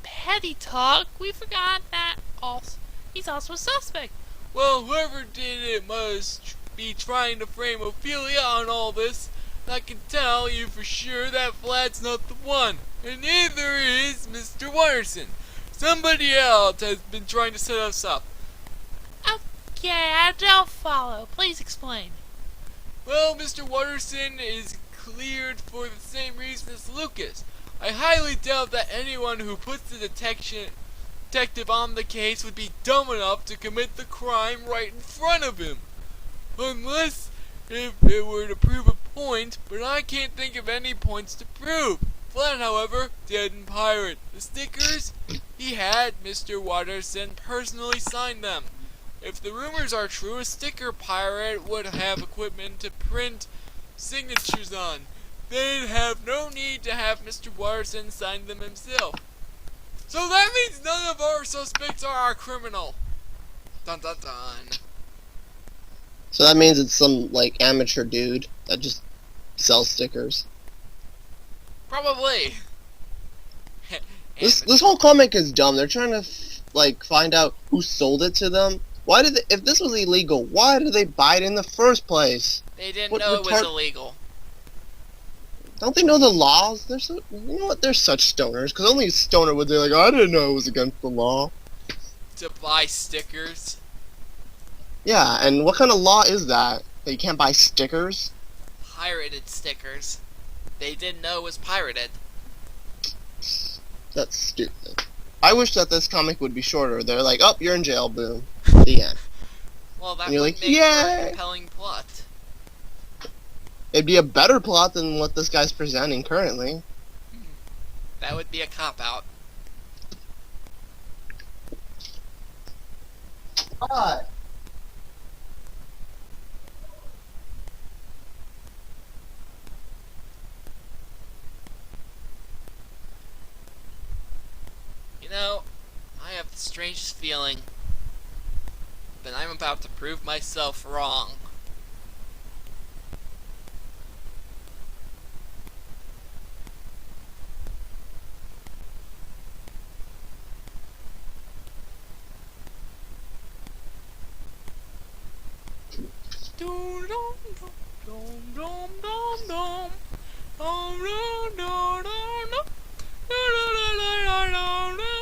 petty talk. We forgot that also he's also a suspect. Well, whoever did it must be trying to frame Ophelia on all this. I can tell you for sure that Vlad's not the one, and neither is Mr. Watterson. Somebody else has been trying to set us up. Okay, I don't follow. Please explain. Well, Mr. Watterson is cleared for the same reason as Lucas. I highly doubt that anyone who puts the detective on the case would be dumb enough to commit the crime right in front of him. Unless if it were to prove a point, but I can't think of any points to prove. Flat, however, didn't pirate the stickers. He had Mr. Watterson personally sign them. If the rumors are true, a sticker pirate would have equipment to print signatures on. They'd have no need to have Mr. Watterson sign them himself. So that means none of our suspects are our criminal. Dun dun dun. So that means it's some like amateur dude that just sells stickers. Probably. This whole comic is dumb. They're trying to like find out who sold it to them. Why did they, if this was illegal, why did they buy it in the first place? They didn't What know it was illegal. Don't they know the laws? They're so, you know what? They're such stoners. Because only a stoner would say like, I didn't know it was against the law. To buy stickers. Yeah, and what kind of law is that? That you can't buy stickers? Pirated stickers. They didn't know it was pirated. That's stupid. I wish that this comic would be shorter. They're like, oh, you're in jail, boom. The end. Well, that And you're would like, make for a yay! compelling plot. It'd be a better plot than what this guy's presenting currently. That would be a cop-out. What? You know, I have the strangest feeling that I'm about to prove myself wrong.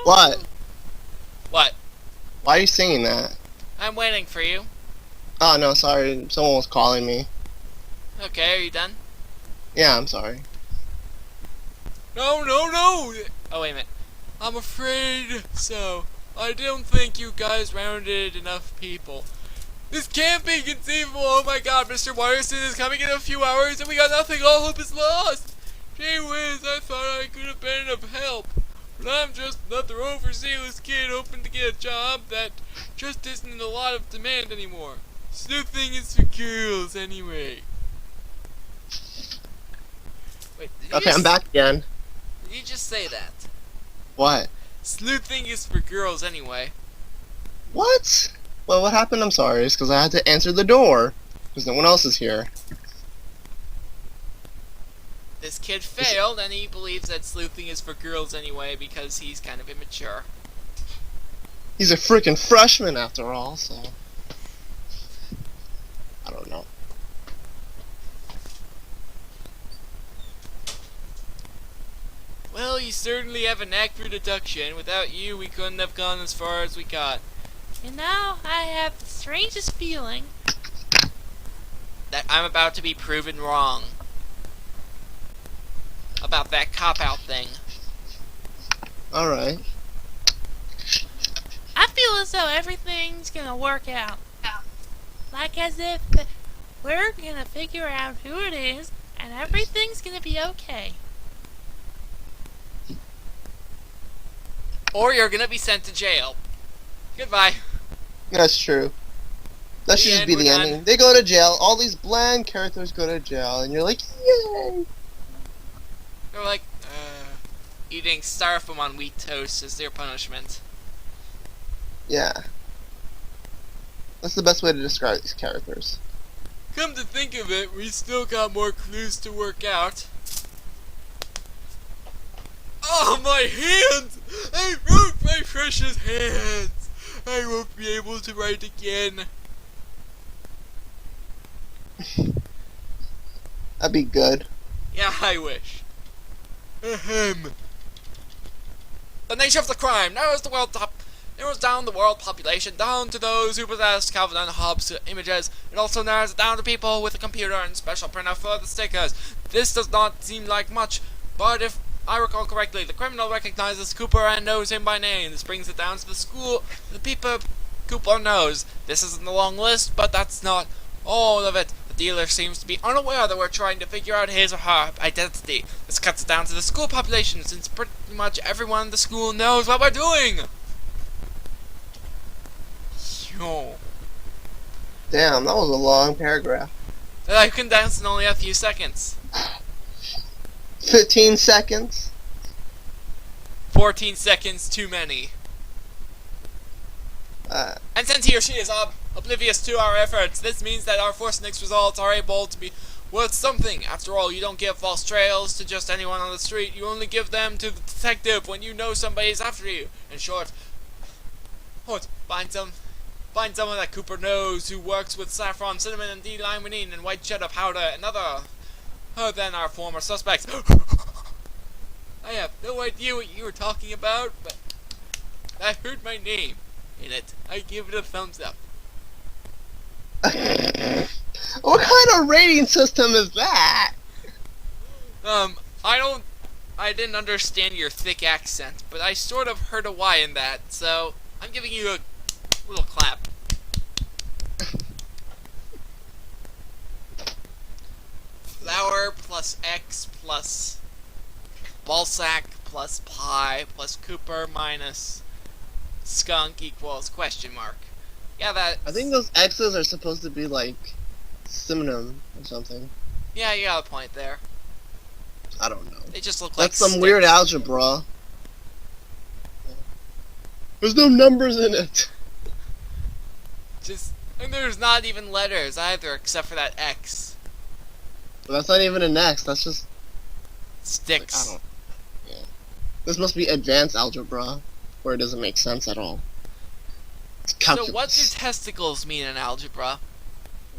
What? What? Why are you singing that? I'm waiting for you. Oh, no, sorry. Someone was calling me. Okay, are you done? Yeah, I'm sorry. No, no, no! Oh, wait a minute. I'm afraid so. I don't think you guys rounded enough people. This can't be conceivable! Oh my god, Mr. Watterson is coming in a few hours and we got nothing! All hope is lost! Gee whiz, I thought I could have been of help. But I'm just another overzealous kid hoping to get a job that just isn't in a lot of demand anymore. Sleuthing is for girls anyway. Wait, Okay, I'm back again. Did you just say that? What? Sleuthing is for girls anyway. What? Well, what happened? I'm sorry. It's because I had to answer the door. Because no one else is here. This kid failed, and he believes that sleuthing is for girls anyway because he's kind of immature. He's a freaking freshman after all, so... I don't know. Well, you certainly have a knack for deduction. Without you, we couldn't have gone as far as we got. And now I have the strangest feeling. That I'm about to be proven wrong. About that cop-out thing. Alright. I feel as though everything's gonna work out. Like as if we're gonna figure out who it is and everything's gonna be okay. Or you're gonna be sent to jail. Goodbye. That's true. That should just be the ending. They go to jail. All these bland characters go to jail, and you're like, yay! They're like, eating styrofoam on wheat toast is their punishment. Yeah. That's the best way to describe these characters. Come to think of it, we still got more clues to work out. Oh, my hands! I broke my precious hands! I won't be able to write again. That'd be good. Yeah, I wish. Ahem. The nature of the crime narrows the world top. Narrows down the world population down to those who possess Calvin and Hobbes images. It also narrows it down to people with a computer and special printer for the stickers. This does not seem like much, but if I recall correctly, the criminal recognizes Cooper and knows him by name. This brings it down to the school. The people Cooper knows. This isn't a long list, but that's not all of it. The dealer seems to be unaware that we're trying to figure out his or her identity. This cuts it down to the school population, since pretty much everyone in the school knows what we're doing. Yo. Damn, that was a long paragraph. That I condensed in only a few seconds. 15 seconds. 14 seconds too many. And since he or she is oblivious to our efforts, this means that our Force results are able to be worth something. After all, you don't give false trails to just anyone on the street. You only give them to the detective when you know somebody's after you. In short, find someone that Cooper knows who works with saffron, cinnamon, and D-limonene and white cheddar powder and other than our former suspects. I have no idea what you were talking about, but I heard my name in it. I give it a thumbs up. What kind of rating system is that? I didn't understand your thick accent, but I sort of heard a Y in that, so I'm giving you a little clap. Flour plus X plus Ballsack plus Pi plus Cooper minus Skunk equals question mark. Yeah, that. I think those X's are supposed to be like synonym or something. Yeah, you got a point there. I don't know. They just look like That's some sticks. weird algebra. There's no numbers in it. And there's not even letters either, except for that X. But that's not even an X. That's just Sticks. like, I don't. Yeah. This must be advanced algebra, where it doesn't make sense at all. It's calculus. So what do testicles mean in algebra?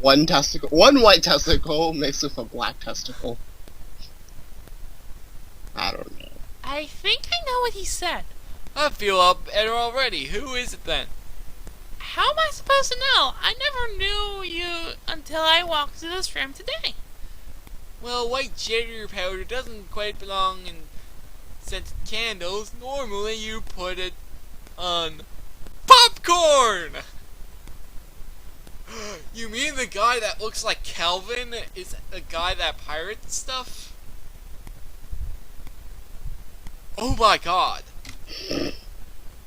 One testicle, one white testicle mixed with a black testicle. I don't know. I think I know what he said. I feel up better already. Who is it then? How am I supposed to know? I never knew you until I walked to this room today. Well, white cheddar powder doesn't quite belong in scented candles. Normally you put it on popcorn! You mean the guy that looks like Calvin is a guy that pirates stuff? Oh my god.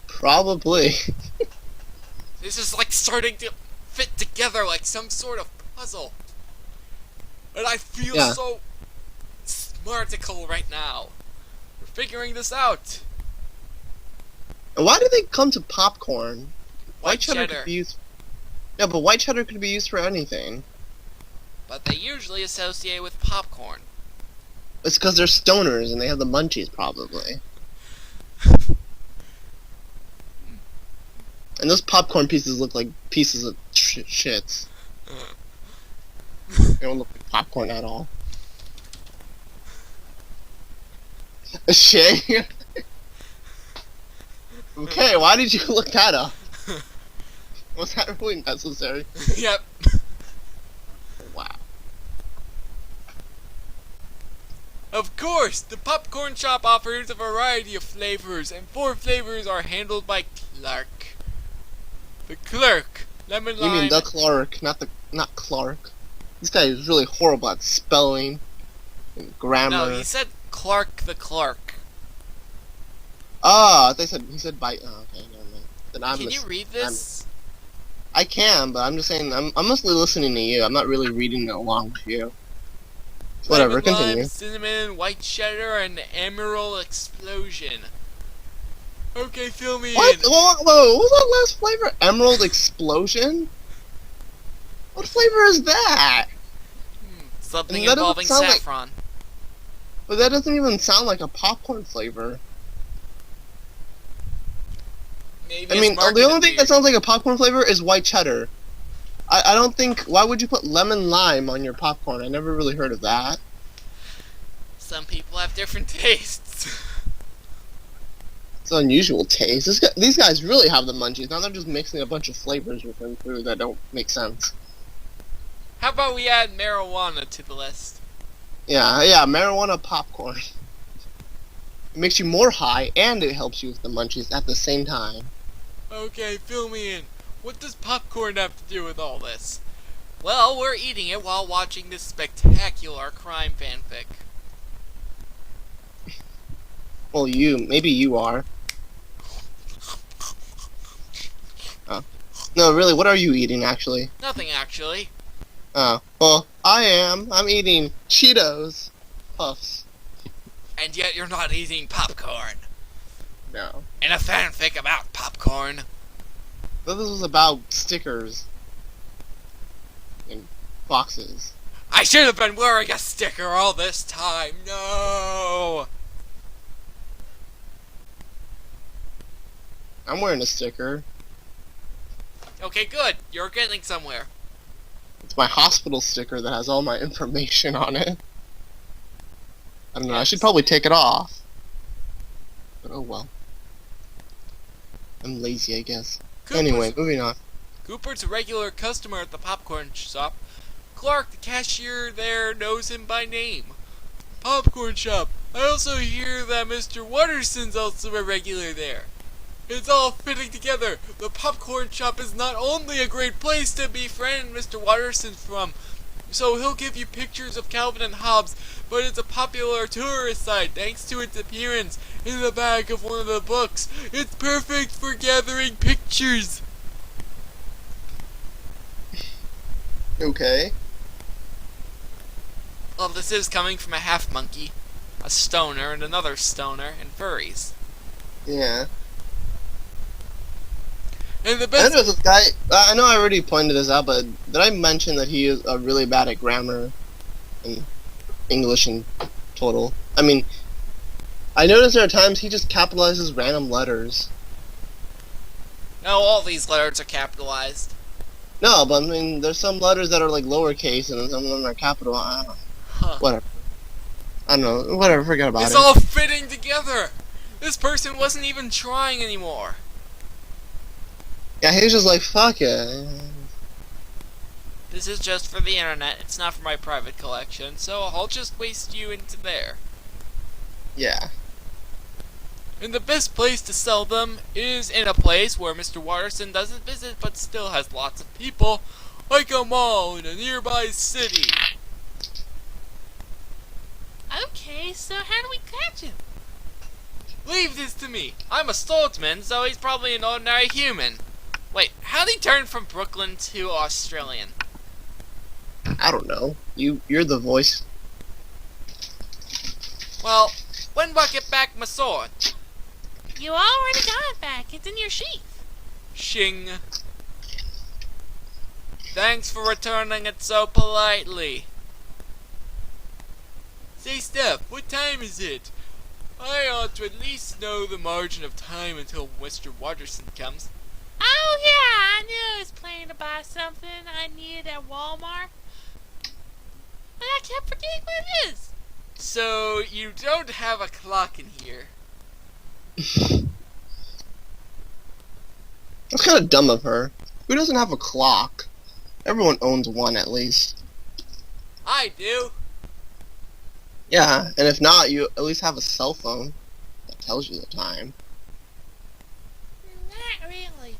Probably. This is like starting to fit together like some sort of puzzle. And I feel so smartical right now. We're figuring this out. And why did they come to popcorn? White cheddar. could be used. Yeah, but white cheddar could be used for anything. But they usually associate with popcorn. It's because they're stoners and they have the munchies, probably. And those popcorn pieces look like pieces of shits. They don't look like popcorn at all. Shay? Okay, why did you look that up? Was that really necessary? Yep. Wow. Of course, the popcorn shop offers a variety of flavors, and 4 flavors are handled by Clark. The clerk. Lemon You lime. mean the Clark, not Clark. This guy is really horrible at spelling and grammar. No, he said Clark the clerk. Oh, they said he said by. Oh, okay, never mind. Then Can you read this? I can, but I'm just saying I'm mostly listening to you. I'm not really reading it along with you. Whatever, Lemon continue. lime, cinnamon, white cheddar, and emerald explosion. Okay, fill me What? in. Whoa, what was that last flavor? Emerald Explosion? What flavor is that? Something And that doesn't involving sound like- saffron. But that doesn't even sound like a popcorn flavor. Maybe I it's mean, the marketed only thing weird. that sounds like a popcorn flavor is white cheddar. I don't think. Why would you put lemon lime on your popcorn? I never really heard of that. Some people have different tastes. It's an unusual taste. These guys really have the munchies. Now they're just mixing a bunch of flavors within food that don't make sense. How about we add marijuana to the list? Yeah, marijuana popcorn. It makes you more high, and it helps you with the munchies at the same time. Okay, fill me in. What does popcorn have to do with all this? Well, we're eating it while watching this spectacular crime fanfic. Well, maybe you are. Oh. No, really, what are you eating, actually? Nothing, actually. Oh, well, I'm eating Cheetos Puffs. And yet you're not eating popcorn. No. In a fanfic about popcorn. But this was about stickers. And boxes. I should have been wearing a sticker all this time. No! I'm wearing a sticker. Okay, good. You're getting somewhere. It's my hospital sticker that has all my information on it. I don't know, I should probably take it off. But oh well. I'm lazy, I guess. Anyway, moving on. Cooper's a regular customer at the popcorn shop. Clark, the cashier there, knows him by name. Popcorn shop. I also hear that Mr. Watterson's also a regular there. It's all fitting together. The popcorn shop is not only a great place to befriend Mr. Watterson from, so he'll give you pictures of Calvin and Hobbes, but it's a popular tourist site thanks to its appearance in the back of one of the books. It's perfect for gathering pictures. Okay. Well, this is coming from a half monkey, a stoner, and another stoner, and furries. Yeah. And the I best. know this guy. I know I already pointed this out, but did I mention that he is really bad at grammar and English in total? I mean, I noticed there are times he just capitalizes random letters. No, all these letters are capitalized. No, but I mean, there's some letters that are like lowercase, and then some of them are capital. I don't know. Huh. Whatever. I don't know. Whatever. Forget about It's it. all fitting together. This person wasn't even trying anymore. Yeah, he was just like, fuck it. This is just for the internet. It's not for my private collection, so I'll just waste you into there. Yeah. And the best place to sell them is in a place where Mr. Watterson doesn't visit but still has lots of people, like a mall in a nearby city. Okay, so how do we catch him? Leave this to me. I'm a swordsman, so he's probably an ordinary human. Wait, how'd he turn from Brooklyn to Australian? I don't know. You're the voice. Well, when will I get back my sword? You already got it back. It's in your sheath. Shing. Thanks for returning it so politely. Say, Steph, what time is it? I ought to at least know the margin of time until Mr. Watterson comes. Oh yeah, I knew I was planning to buy something I needed at Walmart. But I kept forgetting what it is. So, you don't have a clock in here. That's kind of dumb of her. Who doesn't have a clock? Everyone owns one at least. I do. Yeah, and if not, you at least have a cell phone that tells you the time. Not really.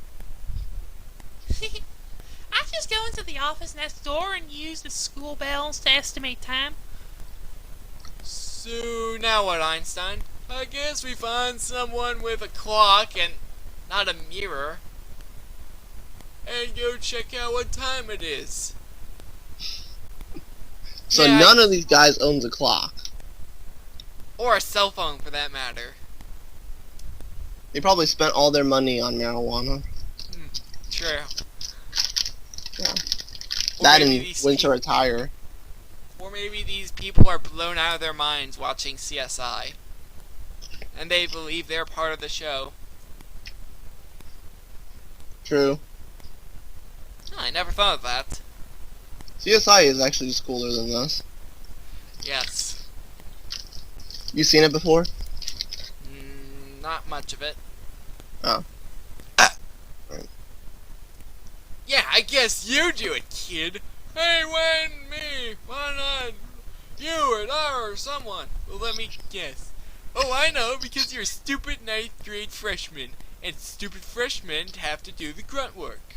I just go into the office next door and use the school bells to estimate time. So now what, Einstein? I guess we find someone with a clock and not a mirror. And go check out what time it is. So Yeah, none of these guys owns a clock. Or a cell phone, for that matter. They probably spent all their money on marijuana. True. Yeah. Or That maybe and these winter attire. Or maybe these people are blown out of their minds watching CSI. And they believe they're part of the show. True. Oh, I never thought of that. CSI is actually just cooler than this. Yes. You seen it before? Not much of it. Oh. Yeah, I guess you do it, kid. Hey, when me? Why not you or I or someone? Well, let me guess. Oh, I know, because you're a stupid 9th grade freshman, and stupid freshmen have to do the grunt work.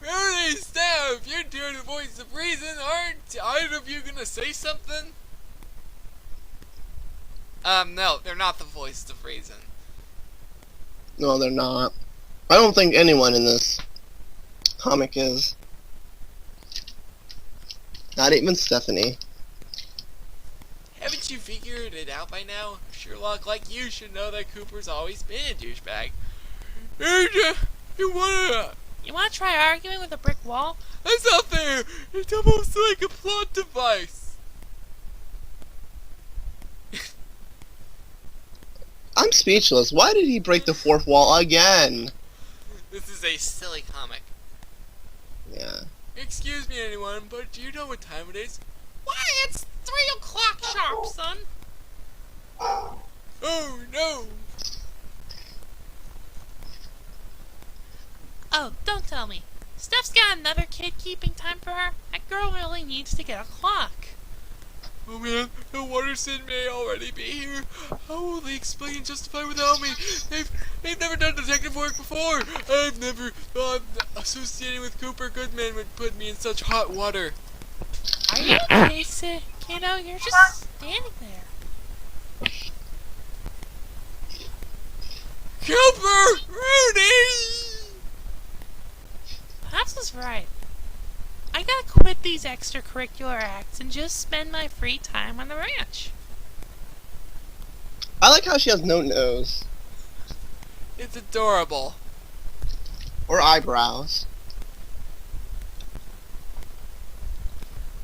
Really, Steph, you're doing the voice of reason. Aren't either of you gonna say something? No, they're not the voices of reason. No, they're not. I don't think anyone in this comic is. Not even Stephanie. Haven't you figured it out by now? Sherlock, like you, should know that Cooper's always been a douchebag. You wanna try arguing with a brick wall? That's not fair! It's almost like a plot device! I'm speechless. Why did he break the fourth wall again? This is a silly comic. Yeah. Excuse me, anyone, but do you know what time it is? Why, it's 3 o'clock sharp, son. Oh, no! Oh, don't tell me. Steph's got another kid keeping time for her? That girl really needs to get a clock. Oh man, the Watterson may already be here. How will they explain and justify without me? They've never done detective work before. I've never thought that associating with Cooper Goodman would put me in such hot water. Are you okay, kiddo? You're just standing there. Cooper! Rudy! Pops was right. I gotta quit these extracurricular acts and just spend my free time on the ranch. I like how she has no nose. It's adorable. Or eyebrows.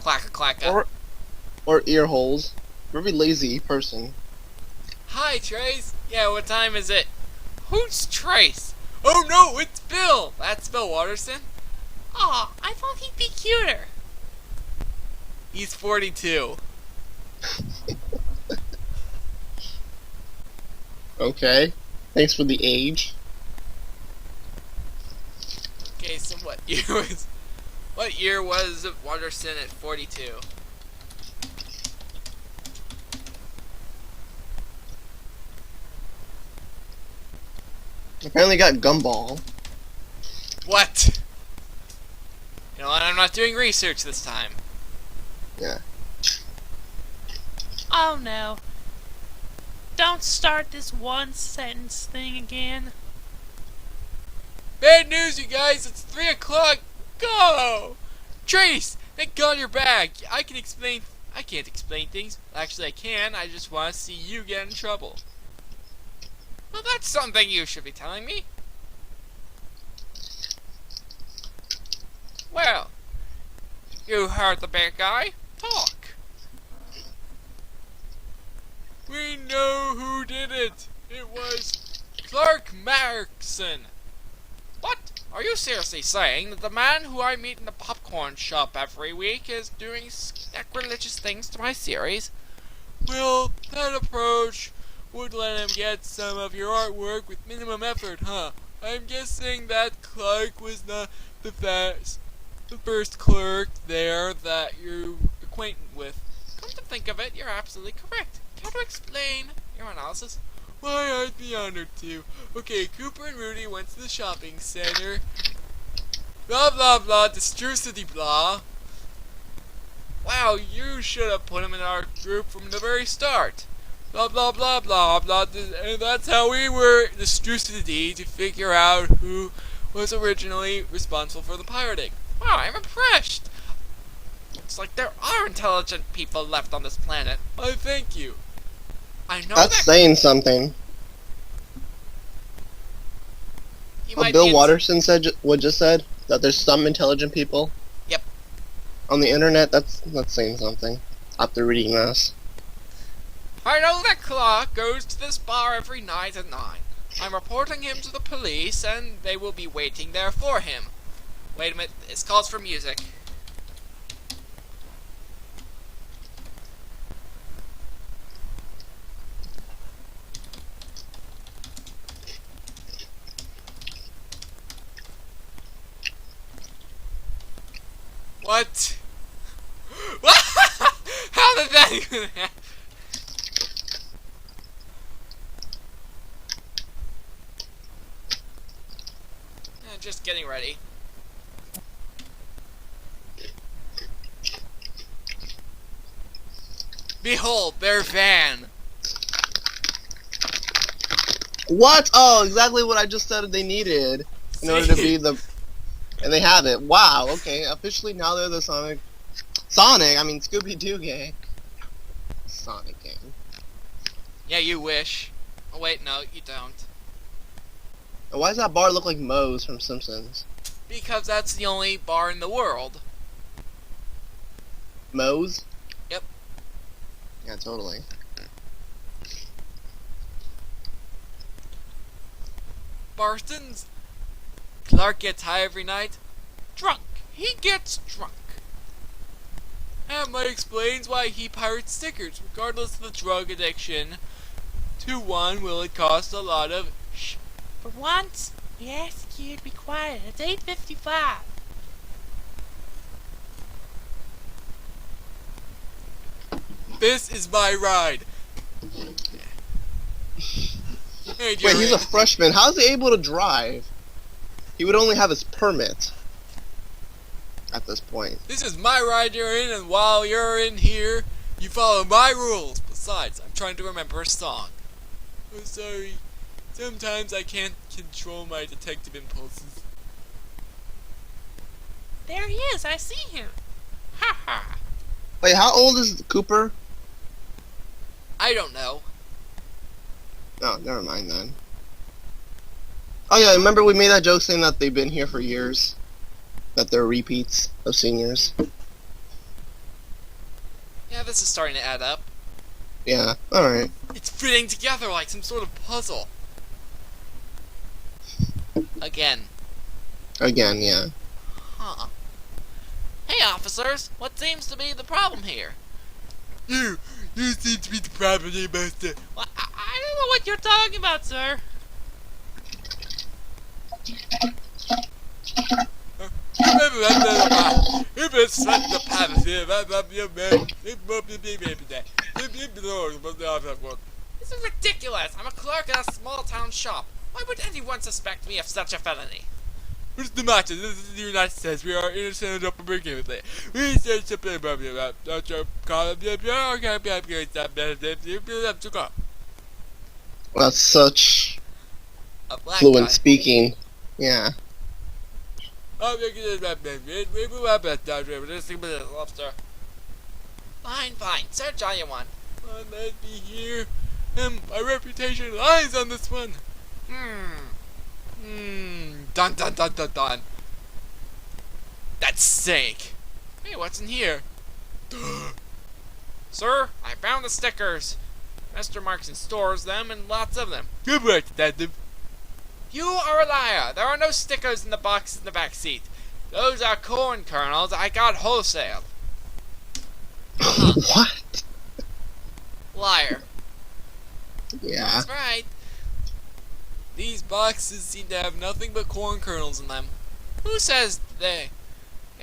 Clacka clacka. Or ear holes. Very lazy person. Hi, Trace. Yeah, what time is it? Who's Trace? Oh no, it's Bill! That's Bill Watterson. Aw, I thought he'd be cuter. He's 42. Okay. Thanks for the age. Okay, so what year was Watterson at 42? Apparently got gumball. What? You know what? I'm not doing research this time. Yeah. Oh no. Don't start this one sentence thing again. Bad news, you guys! It's 3 o'clock! Go! Trace! Thank God you're back! I can't explain things. Actually, I can. I just want to see you get in trouble. Well, that's something you should be telling me. Well, you heard the bad guy. Talk. We know who did it. It was Clark Markson. What? Are you seriously saying that the man who I meet in the popcorn shop every week is doing sacrilegious things to my series? Well, that approach would let him get some of your artwork with minimum effort, huh? I'm guessing that Clark was not the first clerk there that you're acquainted with. Come to think of it, you're absolutely correct. Care to explain your analysis? Why, I'd be honored to. Okay, Cooper and Rudy went to the shopping center. Blah blah blah, distrucity blah. Wow, you should have put him in our group from the very start. Blah blah blah blah blah, and that's how we were distrucity to figure out who was originally responsible for the pirating. Wow, I'm impressed. Looks like there are intelligent people left on this planet. I thank you. I know That's that saying something. you What might Bill be Watterson said, what just said, that there's some intelligent people. Yep. On the internet, that's saying something. After reading this. I know that Clark goes to this bar every night at 9. I'm reporting him to the police, and they will be waiting there for him. Wait a minute, this calls for music. What? How did that even happen? Just getting ready. Behold, their van. What? Oh, exactly what I just said they needed in order to be the... And they have it. Wow, okay. Officially now they're the Scooby-Doo gang. Sonic gang. Yeah, you wish. Oh wait, no, you don't. And why does that bar look like Moe's from Simpsons? Because that's the only bar in the world. Moe's? Yep. Yeah, totally. Barston's. Clark gets high every night. Drunk. He gets drunk. That might explains why he pirates stickers, regardless of the drug addiction. To one, will it cost a lot of shh. For once, we ask you to be quiet. It's 8:55. This is my ride. Hey, Wait, Jerry. he's a freshman. How's he able to drive? He would only have his permit at this point. This is my ride you're in, and while you're in here, you follow my rules. Besides, I'm trying to remember a song. Oh, sorry. Sometimes I can't control my detective impulses. There he is. I see him. Ha ha. Wait, how old is Cooper? I don't know. Oh, never mind then. Oh yeah, remember we made that joke saying that they've been here for years? That they're repeats of seniors? Yeah, this is starting to add up. Yeah, alright. It's fitting together like some sort of puzzle. Again. Again, yeah. Huh. Hey, officers. What seems to be the problem here? You seem to be the problem, master. Well, I don't know what you're talking about, sir. This is ridiculous. I'm a clerk at a small town shop. Why would anyone suspect me of such a felony? What's the matter? This is the United States. We are innocent and open with it. We say something about That's such a black fluent guy. speaking. Yeah. Fine, fine. Search all you want. I might be here. My reputation lies on this one. Dun dun dun dun dun. That's sick. Hey, what's in here? Sir, I found the stickers. Mr. Markson stores them and lots of them. Good work, detective. You are a liar. There are no stickers in the boxes in the back seat. Those are corn kernels I got wholesale. What? Liar. Yeah. That's right. These boxes seem to have nothing but corn kernels in them. Who says they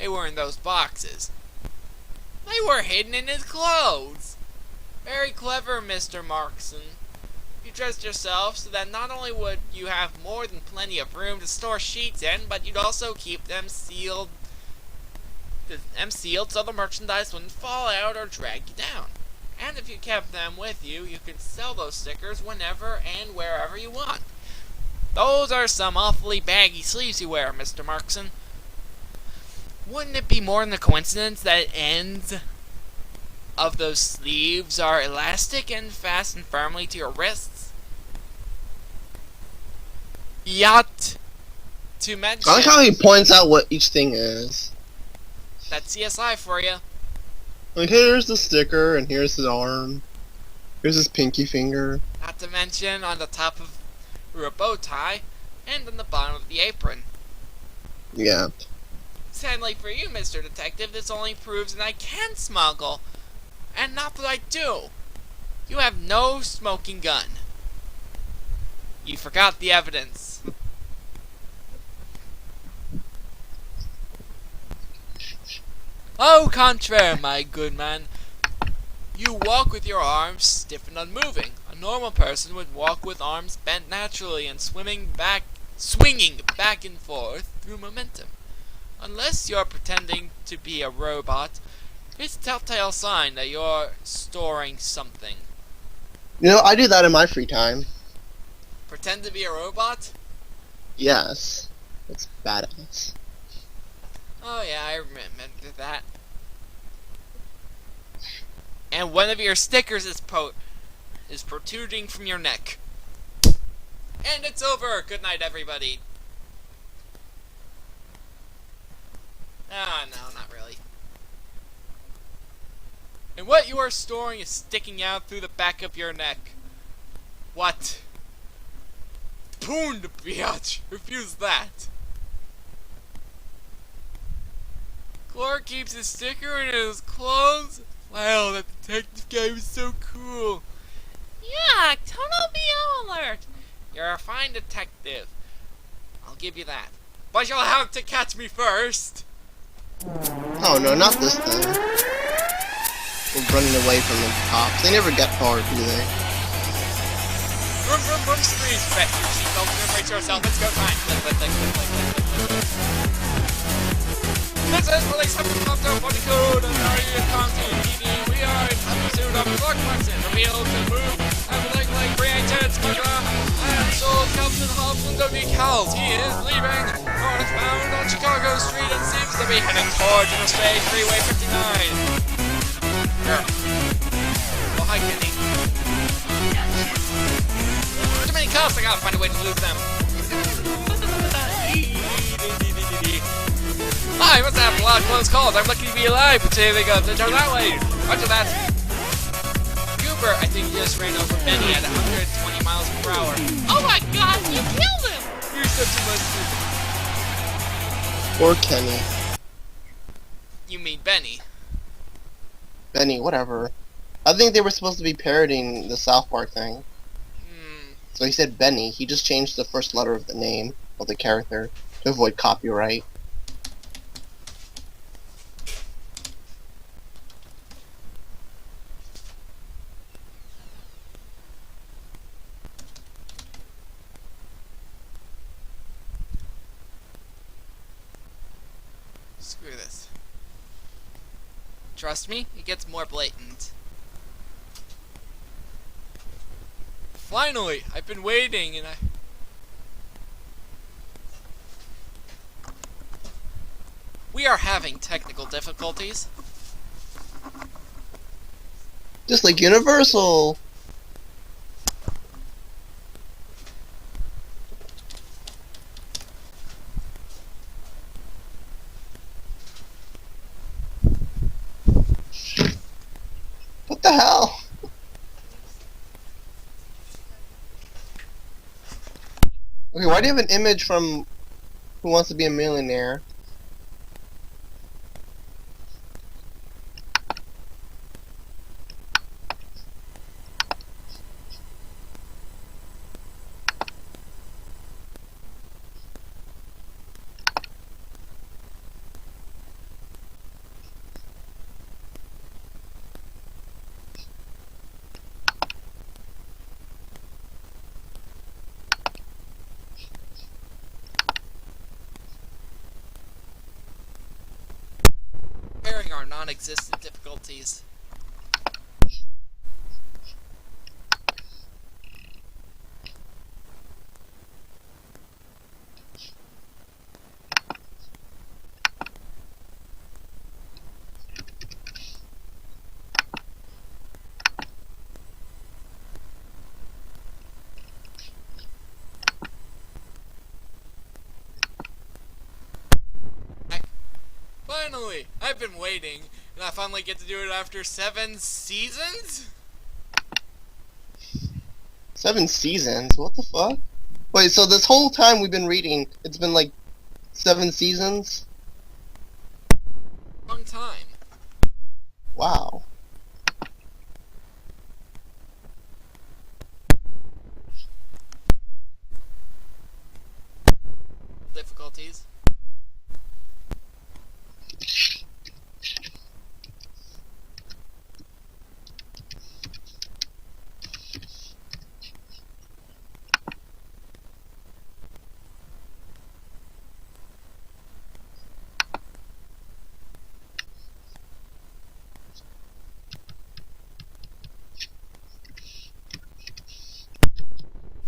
were in those boxes? They were hidden in his clothes. Very clever, Mr. Markson. You dressed yourself so that not only would you have more than plenty of room to store sheets in, but you'd also keep them sealed so the merchandise wouldn't fall out or drag you down. And if you kept them with you, you could sell those stickers whenever and wherever you want. Those are some awfully baggy sleeves you wear, Mr. Markson. Wouldn't it be more than a coincidence that ends of those sleeves are elastic and fastened firmly to your wrists? Yacht to mention. I like how he points out what each thing is. That's CSI for you. Like, here's the sticker, and here's his arm. Here's his pinky finger. Not to mention on the top of your bow tie and on the bottom of the apron. Yeah. Sadly for you, Mr. Detective, this only proves that I can smuggle, and not that I do. You have no smoking gun. You forgot the evidence. Au contraire, my good man. You walk with your arms stiff and unmoving. A normal person would walk with arms bent naturally and swinging back and forth through momentum. Unless you're pretending to be a robot, it's a telltale sign that you're storing something. You know, I do that in my free time. Pretend to be a robot? Yes. It's badass. Oh yeah, I remember that. And one of your stickers is protruding from your neck. And it's over! Good night, everybody. Ah, no, not really. And what you are storing is sticking out through the back of your neck. What? Poond, biatch! Refuse that! Clark keeps his sticker in his clothes? Wow, that detective guy was so cool. Yeah, total BO alert. You're a fine detective. I'll give you that. But you'll have to catch me first. Oh no, not this thing. We're running away from the cops. They never get far, do they? Vroom, vroom, vroom, screech. Bet your seatbelt and brace yourself. Let's go. Fine. This is Police Helicopter 40 Code and Area County PD. We are in pursuit of Clark Watson. Revealed to move and like created smuggler and sold Captain Hobson decals. He is leaving northbound on Chicago Street and seems to be heading towards Interstate Freeway 59. Here. Oh, hi, Kenny. Too many cops, I gotta find a way to lose them. Hi, must have a lot of close calls. I'm lucky to be alive, but today they go to turn that way. Roger that. Cooper, I think you just ran over Benny at 120 miles per hour. Oh my god, you killed him! You're such a monster. Or Kenny. You mean Benny? Benny, whatever. I think they were supposed to be parodying the South Park thing. So he said Benny. He just changed the first letter of the name of the character to avoid copyright. Screw this. Trust me, it gets more blatant. Finally! I've been waiting and We are having technical difficulties. Just like Universal. What the hell? Okay, why do you have an image from Who Wants to Be a Millionaire? facing are non-existent difficulties. Finally! I've been waiting, and I finally get to do it after 7 seasons? 7 seasons? What the fuck? Wait, so this whole time we've been reading, it's been like 7 seasons? Long time. Wow. Difficulties.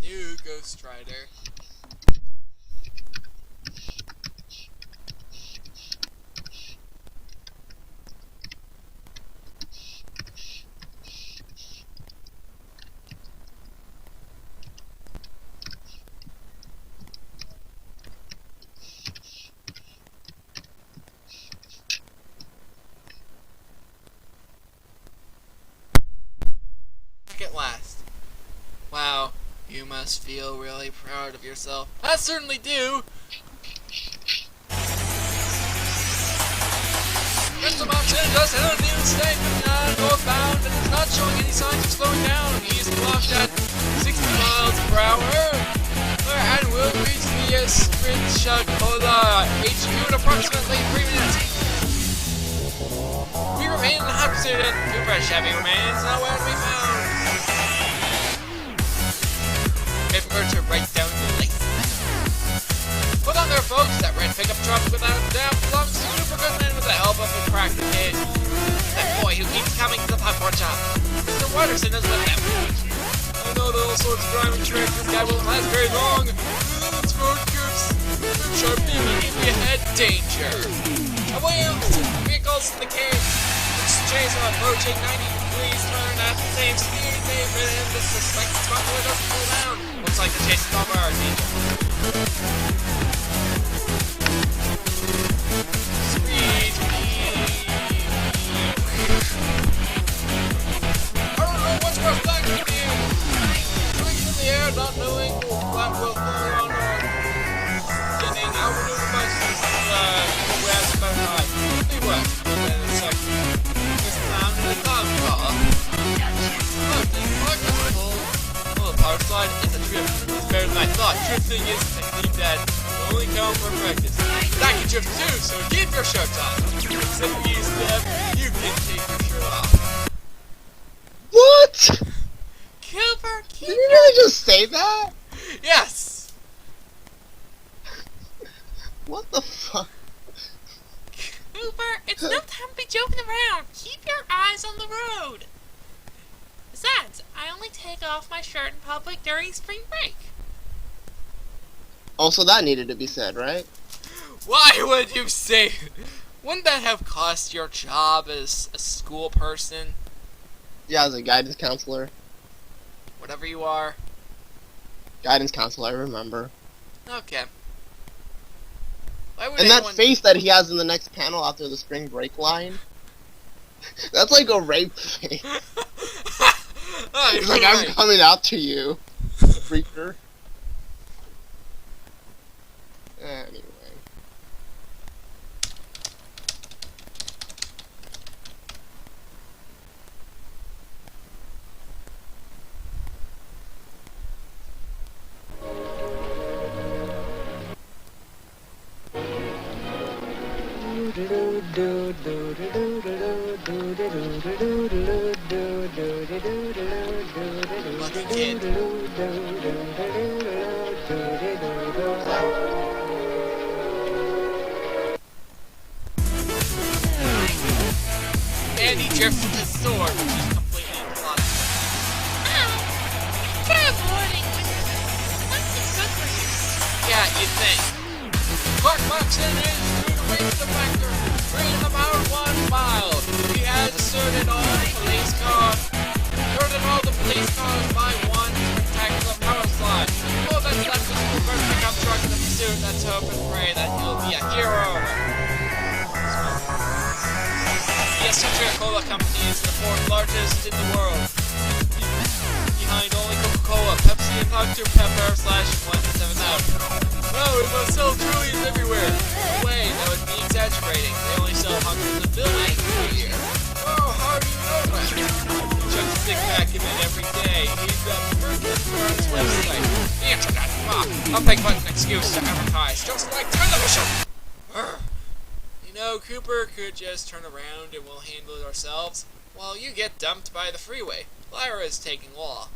New Ghost Rider. Back at last. Wow, you must feel really proud of yourself. I certainly do! Mr. Watterson just hit a new statement northbound and is not showing any signs of slowing down. He's clocked at 60 miles per hour and will reach the Sprint Cola HQ in approximately 3 minutes. We remain in hot pursuit and Cooper Chevy remains nowhere to be found. Remember to write down the link. Put on there, folks. That red pickup truck without a doubt belongs to Cooper Goodman with the help of a cracked kid. That boy who keeps coming to the popcorn shop. Mr. Watterson is with them. I know that all sorts of driving tricks. This guy won't last very long. Let's road groups. Sharp immediately ahead. Danger. Away out the vehicles in the cage. Let's chase him approaching 90 degrees. Turn at the same speed. They've ridden the suspected smuggler doesn't cool down. Looks like the chase is over. Speed. I don't know what's worth like with you. Going through the air, not knowing what will fall on or getting outmaneuvered by where's the better eye. Be worse. Then it's like this man in a dog car. Look, these markers are full. Oh, the power slide is a trip. It's better than I thought. Drifting is a technique that only come for practice. But I can drift too, so keep your shirts on. Except for you, Steph, you can take your shirt off. What? Cooper, keep Did you really just say that? Yes! What the fuck? Cooper, it's no time to be joking around. Keep your eyes on the road. Besides, I only take off my shirt in public during spring break. Also, that needed to be said, right? Why would you say? Wouldn't that have cost your job as a school person? Yeah, as a guidance counselor. Whatever you are. Guidance counselor, I remember. Okay. Why would And that anyone... face that he has in the next panel after the spring break line. That's like a rape face. Oh, He's you're like, right. I'm coming out to you, freaker. Anyway. Lucky kid. drifts his sword, which is completely imploded. Try avoiding when nothing's good for you. Yeah, you'd think. Clark Watterson is due to reach the factor, in about 1 mile. He has sorted all the police cars by one to protect the power slide. All that's left is for first pickup truck in the pursuit. Let's hope and pray that he'll be a hero. The Coca-Cola Company is the 4th largest in the world, behind only Coca-Cola, Pepsi, and Dr. Pepper / 1-7-Up. Oh, we must sell trillions everywhere. No way, that would be exaggerating. They only sell hundreds of billions a year. Oh, how do you know that? He chucks a stick back in it every day. He's got perfect for his website. The internet. A big button excuse to advertise, just like television. You know, Cooper could just turn around and we'll handle it ourselves, while you get dumped by the freeway. Lyra's taking law.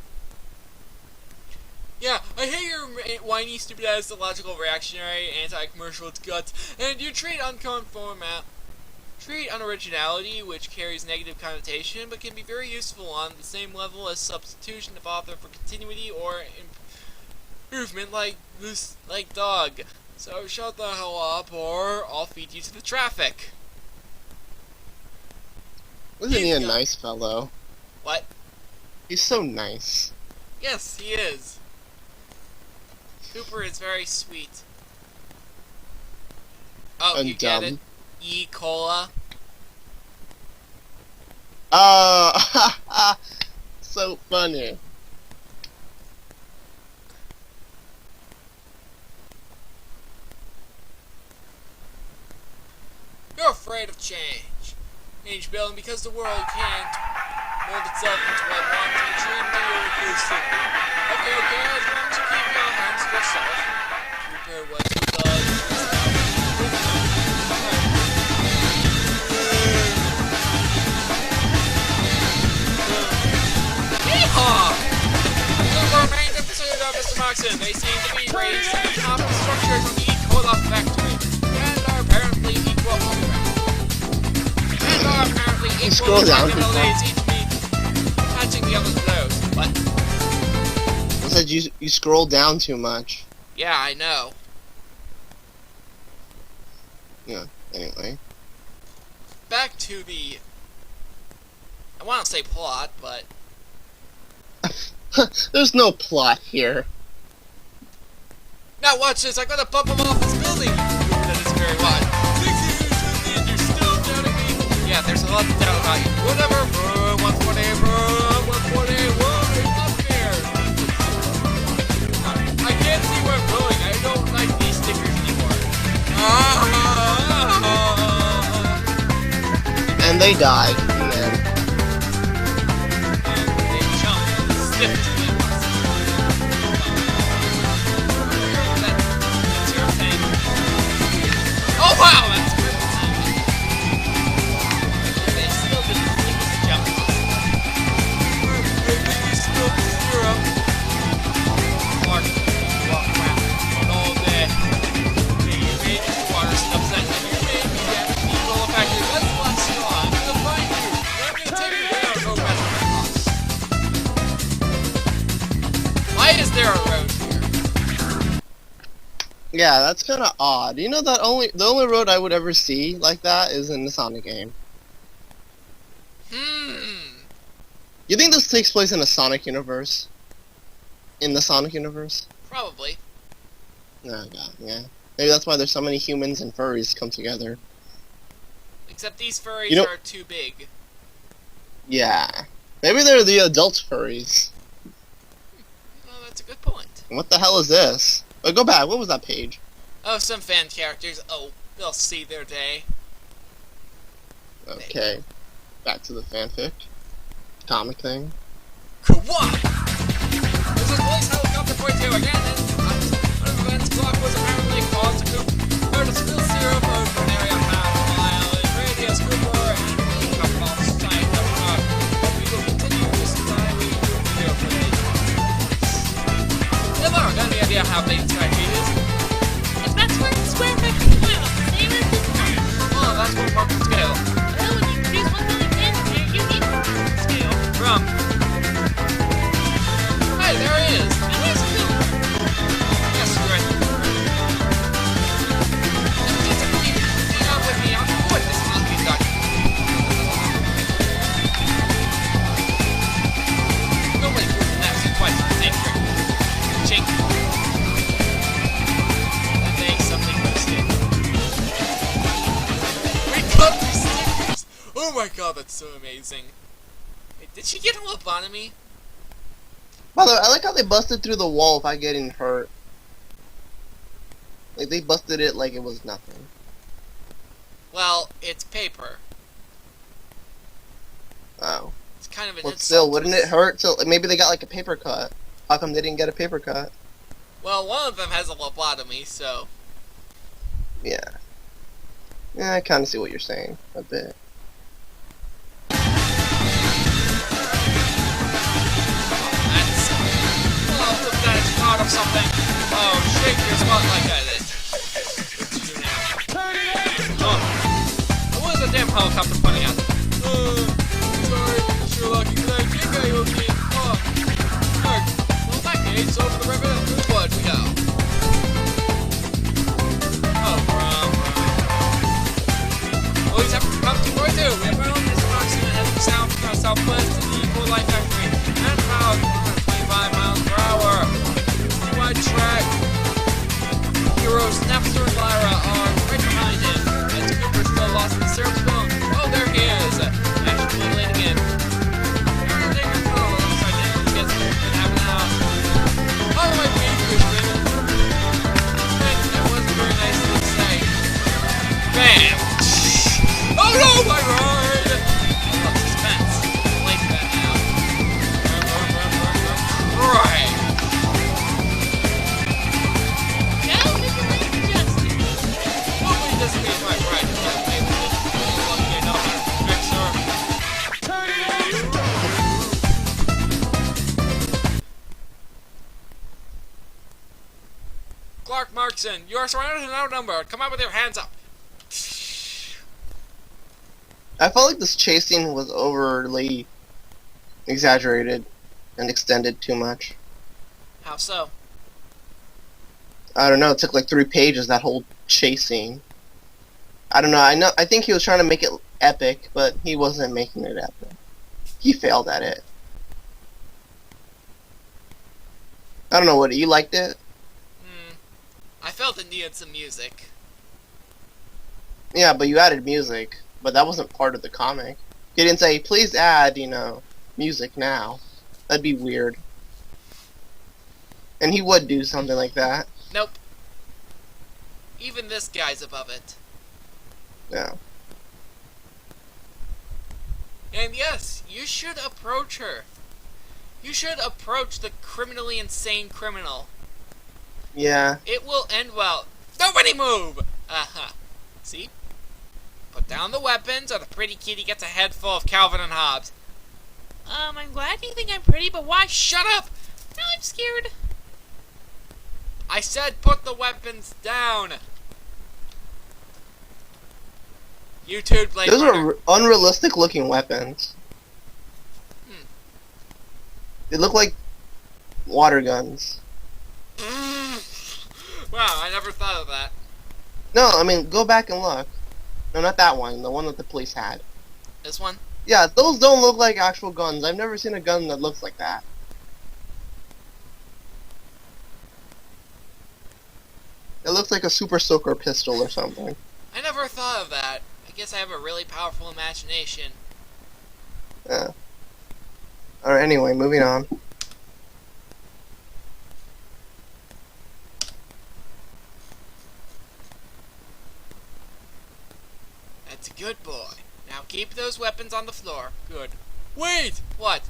Yeah, I hate your whiny, stupid-ass, illogical, reactionary, anti-commercial guts, and you treat unoriginality, which carries negative connotation, but can be very useful on the same level as substitution of author for continuity or improvement, like dog. So shut the hell up, or I'll feed you to the traffic. Wasn't he a nice fellow? What? He's so nice. Yes, he is. Cooper is very sweet. Oh, And you get it? dumb. E-Cola. So funny. You're afraid of change. Change, Bill, and because the world can't mold itself into what it wants, you treat it inclusively. Okay, as long as you keep your hands to yourself. Cooper, what he does. Yeehaw! Cooper remains in pursuit of Mr. Moxon. They seem to be raised to the top of structures on the E-Cola factory, and are apparently equal. You scroll down too far. Catching the other's blows. What? I said you scroll down too much. Yeah, I know. Yeah, anyway. Back to the... I want to say plot, but... There's no plot here. Now watch this, I'm gonna bump him off this building! That is very wide. 6 years and you're still doubting me? Yeah, there's a lot to doubt about you. Whatever, bro, 140, bro, 140, whoa, up here! I can't see where I'm going, I don't like these stickers anymore. And they died. Yeah. And they jump stiff to them. That's your thing. Oh wow, that's great. They still didn't think to jump. They still zero. Clark, walk around all day. You made it to Watterson upset, and you made me get the Cola factory. That's what's strong. I'm gonna find you. I'm gonna take you down. Go back to my house. Why is there a road here? Yeah, that's kind of odd. You know that the only road I would ever see like that is in the Sonic game. You think this takes place in a Sonic universe? In the Sonic universe? Probably. Oh god, yeah. Maybe that's why there's so many humans and furries come together. Except these furries You know- are too big. Yeah. Maybe they're the adult furries. Well, that's a good point. What the hell is this? Oh, go back. What was that page? Oh, some fan characters. Oh, they'll see their day. Okay. Back to the fanfic. Comic thing. Kawhi! This is police helicopter 42 again, and one of the events clock was apparently caused to heard a spill syrup over an area half a mile in radius. Cooper and we come off site of rock. But we will continue this time we do video footage. Never got any idea how big Sky Street is. If that's one square meter, well, same as this one. Oh, that's one part of scale. Well, when you produce 1 million pins, you're from? Hey, there he is. And where's Cooper? Yes, good. Hang on with me. I'm good. This is not being done. Nobody proves an accent twice in the same trick. Chink. That makes something mistake. We got the stickers! Oh my god, that's so amazing. Wait, did she get a lobotomy? By the way, I like how they busted through the wall without getting hurt. Like, they busted it like it was nothing. Well, it's paper. Oh. It's kind of an Well, insult. still, wouldn't it hurt? So maybe they got like a paper cut. How come they didn't get a paper cut? Well, one of them has a lobotomy, so... Yeah. Yeah, I kind of see what you're saying a bit. That's... Oh, look, that is part of something. Oh, shake your spot like that. What to do now? Oh. What is the damn helicopter pointing at? Sorry, Sherlock, I think I owe you. Oh. Look. Well, in that case, over the river, through the woods we go. Oh, Police have come to Roy 2. We have found this approximate heading south from southwest to the Equal Life Factory. And powered 125 miles per hour. Wide track. Heroes Napster and Lyra are right behind him. And Cooper's still lost in the syrup zone. Oh, there he is. Actually late again. Everything is full. Looks like it gets been having out. By the way, that wasn't very nice to say. Bam! Oh no, my ride! I love suspense. I like that now. Right. Now we can make justice. Nobody disagrees my right to get away with it. Lucky I know how to fix her. Clark Markson, you are surrounded and outnumbered. Come out with your hands up. I felt like this chasing was overly exaggerated and extended too much. How so? I don't know, it took like 3 pages, that whole chasing. I don't know, I think he was trying to make it epic, but he wasn't making it epic. He failed at it. I don't know, what, you liked it? I felt it needed some music. Yeah, but you added music, but that wasn't part of the comic. He didn't say, please add, music now. That'd be weird. And he would do something like that. Nope. Even this guy's above it. Yeah. And yes, you should approach her. You should approach the criminally insane criminal. Yeah. It will end well. Nobody move! Uh-huh. See? Put down the weapons or the pretty kitty gets a head full of Calvin and Hobbes. I'm glad you think I'm pretty, but why? Shut up! Now I'm scared. I said put the weapons down! You two, Blade Those Runner. are unrealistic looking weapons. They look like water guns. Wow, I never thought of that. No, I mean, go back and look. No, not that one. The one that the police had. This one? Yeah, those don't look like actual guns. I've never seen a gun that looks like that. It looks like a Super Soaker pistol or something. I never thought of that. I guess I have a really powerful imagination. Yeah. Alright, anyway, moving on. That's a good boy. Now keep those weapons on the floor. Good. Wait! What?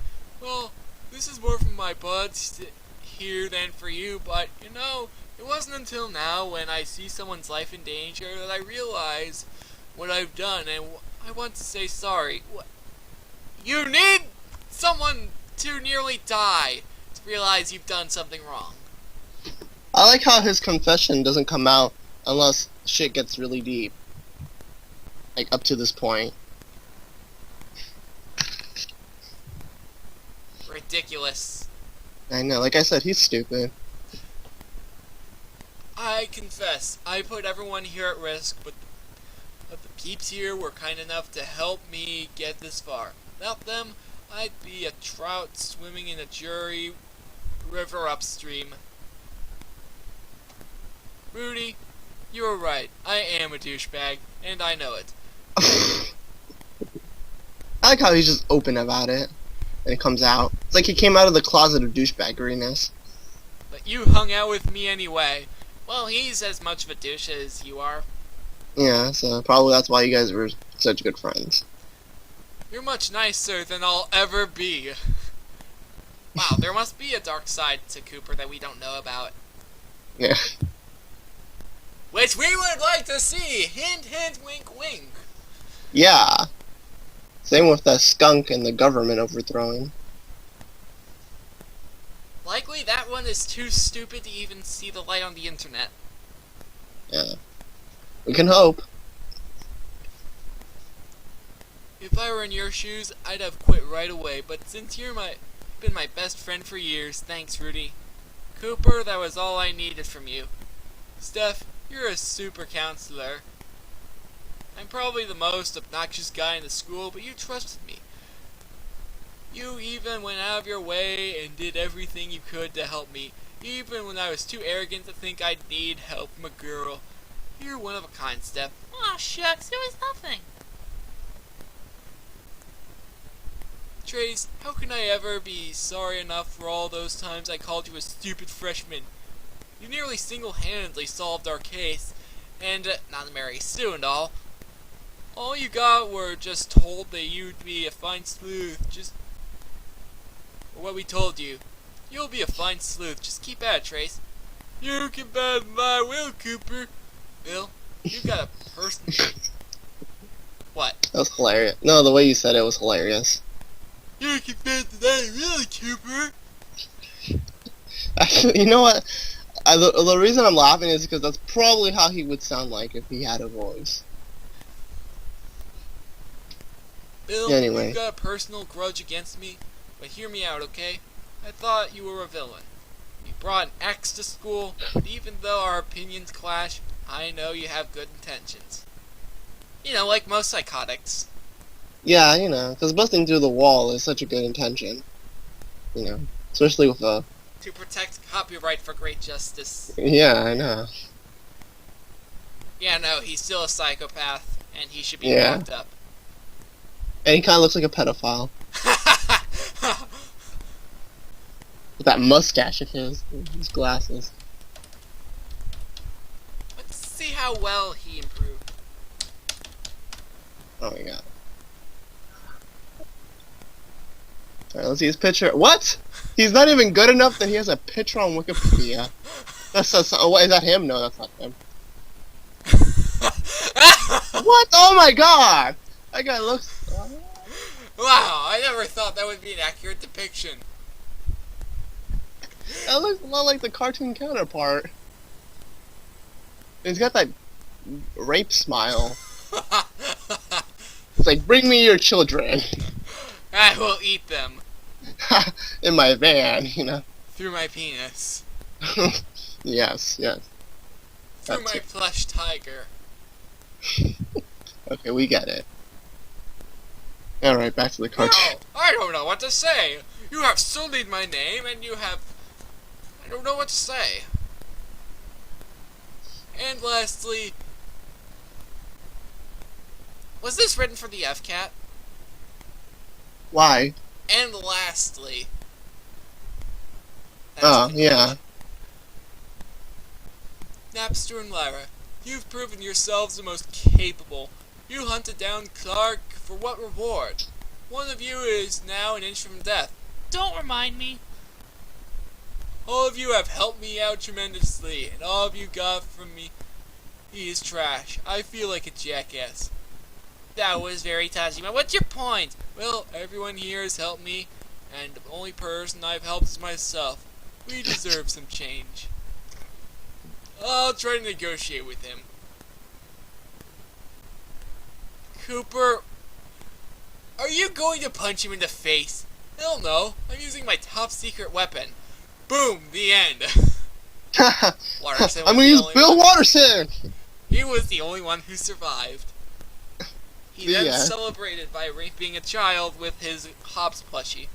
Well, this is more from my buds here than for you, but, it wasn't until now when I see someone's life in danger that I realize what I've done, and I want to say sorry. You need someone to nearly die to realize you've done something wrong. I like how his confession doesn't come out unless shit gets really deep. Like, up to this point. ridiculous. I know, like I said, he's stupid. I confess, I put everyone here at risk, but the peeps here were kind enough to help me get this far. Without them, I'd be a trout swimming in a jury river upstream. Rudy, you were right. I am a douchebag, and I know it. I like how he's just open about it, and it comes out. It's like he came out of the closet of douchebaggeriness. But you hung out with me anyway. Well, he's as much of a douche as you are. Yeah, so probably that's why you guys were such good friends. You're much nicer than I'll ever be. Wow, there must be a dark side to Cooper that we don't know about. Yeah. Which we would like to see! Hint, hint, wink, wink. Yeah. Same with the skunk and the government overthrowing. Likely that one is too stupid to even see the light on the internet. Yeah. We can hope. If I were in your shoes, I'd have quit right away, but since you've been my best friend for years, thanks, Rudy. Cooper, that was all I needed from you. Steph, you're a super counselor. I'm probably the most obnoxious guy in the school, but you trusted me. You even went out of your way and did everything you could to help me, even when I was too arrogant to think I'd need help from a girl. You're one of a kind, Steph. Aw, shucks, it was nothing. Trace, how can I ever be sorry enough for all those times I called you a stupid freshman? You nearly single-handedly solved our case, and not to marry Sue and all. All you got were just told that you'd be a fine sleuth, just... or what we told you. You'll be a fine sleuth, just keep at it, Trace. You can bend my will, Cooper. Bill, you got a person... What? That was hilarious. No, the way you said it was hilarious. You can bend my will, Cooper. Actually, you know what? The reason I'm laughing is because that's probably how he would sound like if he had a voice. Bill, Anyway. you've got a personal grudge against me, but hear me out, okay? I thought you were a villain. You brought an axe to school, but even though our opinions clash, I know you have good intentions. You know, like most psychotics. Yeah, you know, because busting through the wall is such a good intention. You know, especially with a... To protect copyright for great justice. Yeah, I know. Yeah, no, he's still a psychopath, and he should be Yeah. locked up. And he kind of looks like a pedophile. With that mustache of his, and his glasses. Let's see how well he improved. Oh my god. Alright, let's see his picture. What? He's not even good enough that he has a picture on Wikipedia. What, is that him? No, that's not him. What? Oh my god! That guy looks... Wow, I never thought that would be an accurate depiction. That looks a lot like the cartoon counterpart. He's got that rape smile. It's like, bring me your children. I will eat them. In my van, you know. Through my penis. Yes, yes. Through That's my it. plush tiger. Okay, we get it. Alright, back to the cartoon. No, I don't know what to say. You have sullied my name, and you have... I don't know what to say. And lastly... Was this written for the FCAT? Why? And lastly... Oh, yeah. Napster and Lyra, you've proven yourselves the most capable. You hunted down Clark for what reward? One of you is now an inch from death. Don't remind me. All of you have helped me out tremendously, and all of you got from me is trash. I feel like a jackass. That was very touching, but what's your point? Well, everyone here has helped me, and the only person I've helped is myself. We deserve some change. I'll try to negotiate with him. Cooper, are you going to punch him in the face? Hell no. I'm using my top secret weapon. Boom. The end. Watterson I'm was gonna the use only Bill one. Watterson! He was the only one who survived. He The then end. celebrated by raping a child with his Hobbs plushie.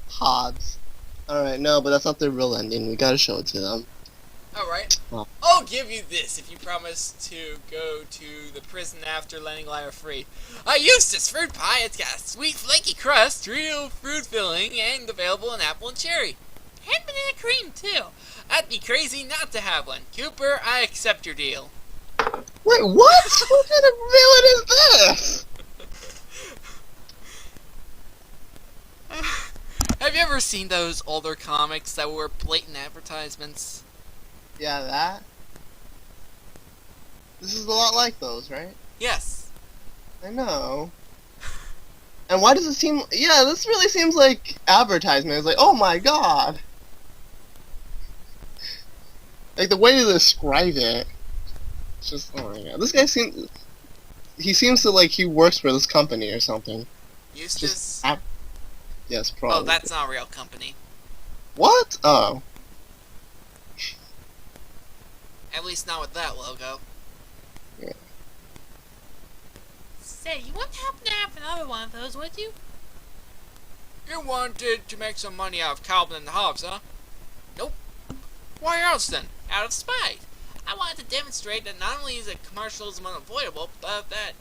Hobbs. Alright, no, but that's not the real ending. We gotta show it to them. Alright. Oh. I'll give you this if you promise to go to the prison after letting Lyra free. I used this fruit pie. It's got a sweet flaky crust, real fruit filling, and available in apple and cherry. And banana cream, too. I'd be crazy not to have one. Cooper, I accept your deal. Wait, what? What kind of villain is this? Have you ever seen those older comics that were blatant advertisements? Yeah, that? This is a lot like those, right? Yes. I know. And why does it seem... Yeah, this really seems like advertisement. It's like, oh my god! Like, the way to describe it... It's just, oh my god. This guy seems... He seems to, like, he works for this company or something. Eustace? Yes, probably. Oh, that's not a real company. What? Oh. At least not with that logo. Say, you wouldn't happen to have another one of those, would you? You wanted to make some money out of Calvin and Hobbes, huh? Nope. Why else then? Out of spite. I wanted to demonstrate that not only is a commercialism unavoidable, but that,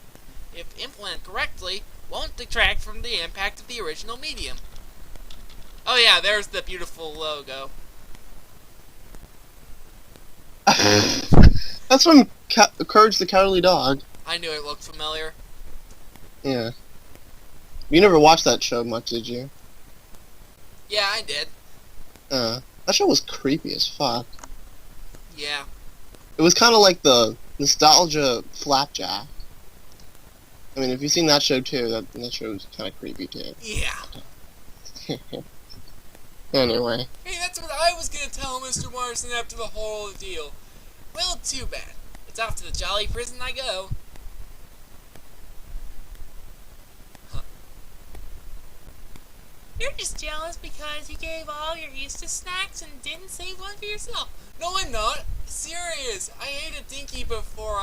if implemented correctly, won't detract from the impact of the original medium. Oh yeah, there's the beautiful logo. That's from Courage the Cowardly Dog. I knew it looked familiar. Yeah. You never watched that show much, did you? Yeah, I did. That show was creepy as fuck. Yeah. It was kind of like the nostalgia Flapjack. I mean, if you've seen that show too, that show was kind of creepy too. Yeah. Anyway. Hey, that's what I was gonna tell Mr. Watterson after the whole ordeal. Well, too bad. It's off to the jolly prison I go. You're just jealous because you gave all your Easter snacks and didn't save one for yourself. No, I'm not. Serious. I ate a dinky before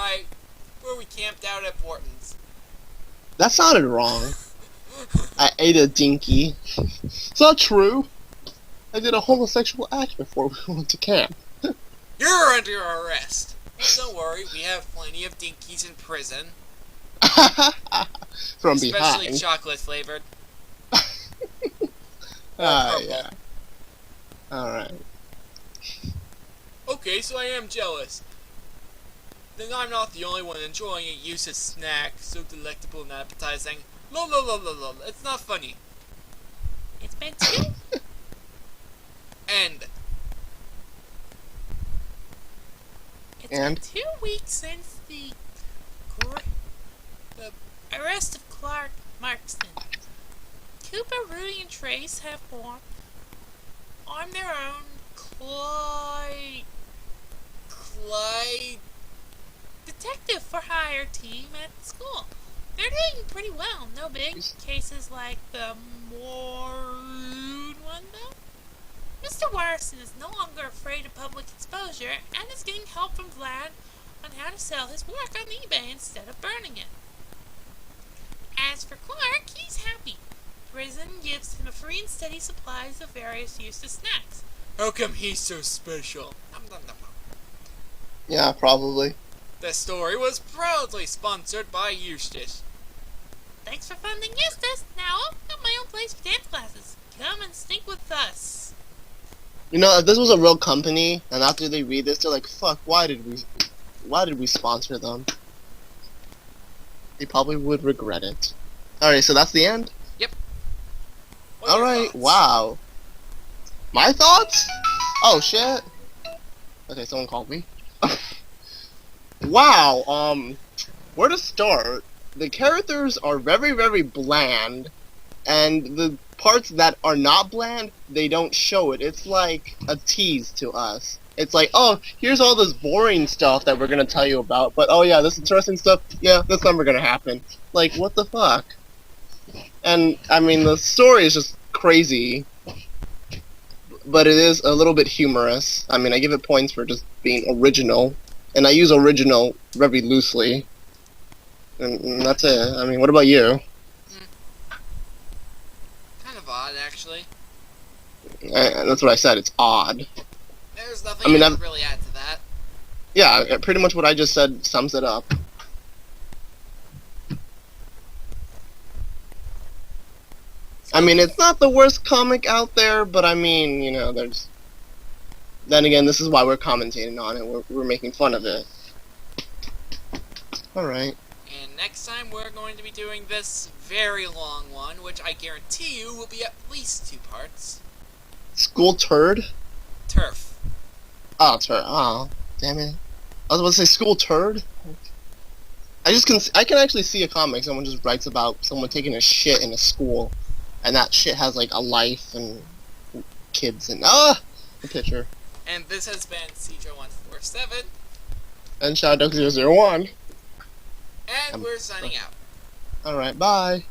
we camped out at Portland's. That sounded wrong. I ate a dinky. It's not true. I did a homosexual act before we went to camp. You're under arrest. Hey, don't worry, we have plenty of dinkies in prison. From Especially behind. chocolate flavored. Yeah. Alright. Okay, so I am jealous. Then I'm not the only one enjoying a useless snack so delectable and appetizing. Lol, lol, lol, lol, lol. It's not funny. It's been 2 End. It's And? been 2 weeks since the arrest of Clark Markston. Cooper, Rudy, and Trace have formed on their own Clyde detective for hire team at the school. They're doing pretty well. No big cases like the Maroon one, though. Mr. Watterson is no longer afraid of public exposure and is getting help from Vlad on how to sell his work on eBay instead of burning it. As for Clark, he's happy. Prison gives him a free and steady supplies of various useless snacks. How come he's so special? Nom, nom, nom, nom. Yeah, probably. The story was proudly sponsored by Eustace. Thanks for funding Eustace. Now I've got my own place for dance classes. Come and sneak with us. You know, if this was a real company, and after they read this, they're like, fuck, why did we sponsor them? They probably would regret it. Alright, so that's the end? What are your Alright, thoughts? wow. My thoughts? Oh, shit. Okay, someone called me. Wow, where to start? The characters are very, very bland, and the parts that are not bland, they don't show it. It's like a tease to us. It's like, oh, here's all this boring stuff that we're gonna tell you about, but oh yeah, this interesting stuff, yeah, that's never gonna happen. Like, what the fuck? And I mean, the story is just crazy, but it is a little bit humorous. I mean, I give it points for just being original, and I use original very loosely. And that's it. I mean, what about you? Kind of odd, actually. That's what I said. It's odd. There's nothing I mean, I can really add to that. Yeah, pretty much what I just said sums it up. I mean, it's not the worst comic out there, but I mean, you know, there's... Then again, this is why we're commentating on it. We're making fun of it. Alright. And next time we're going to be doing this very long one, which I guarantee you will be at least 2 parts. School turd? Turf. Oh, turd. Oh, damn it. I was about to say school turd? I can actually see a comic someone just writes about someone taking a shit in a school. And that shit has, like, a life and kids and... The picture. And this has been Cjo147. And Shadowduck001. And we're signing out. Alright, bye.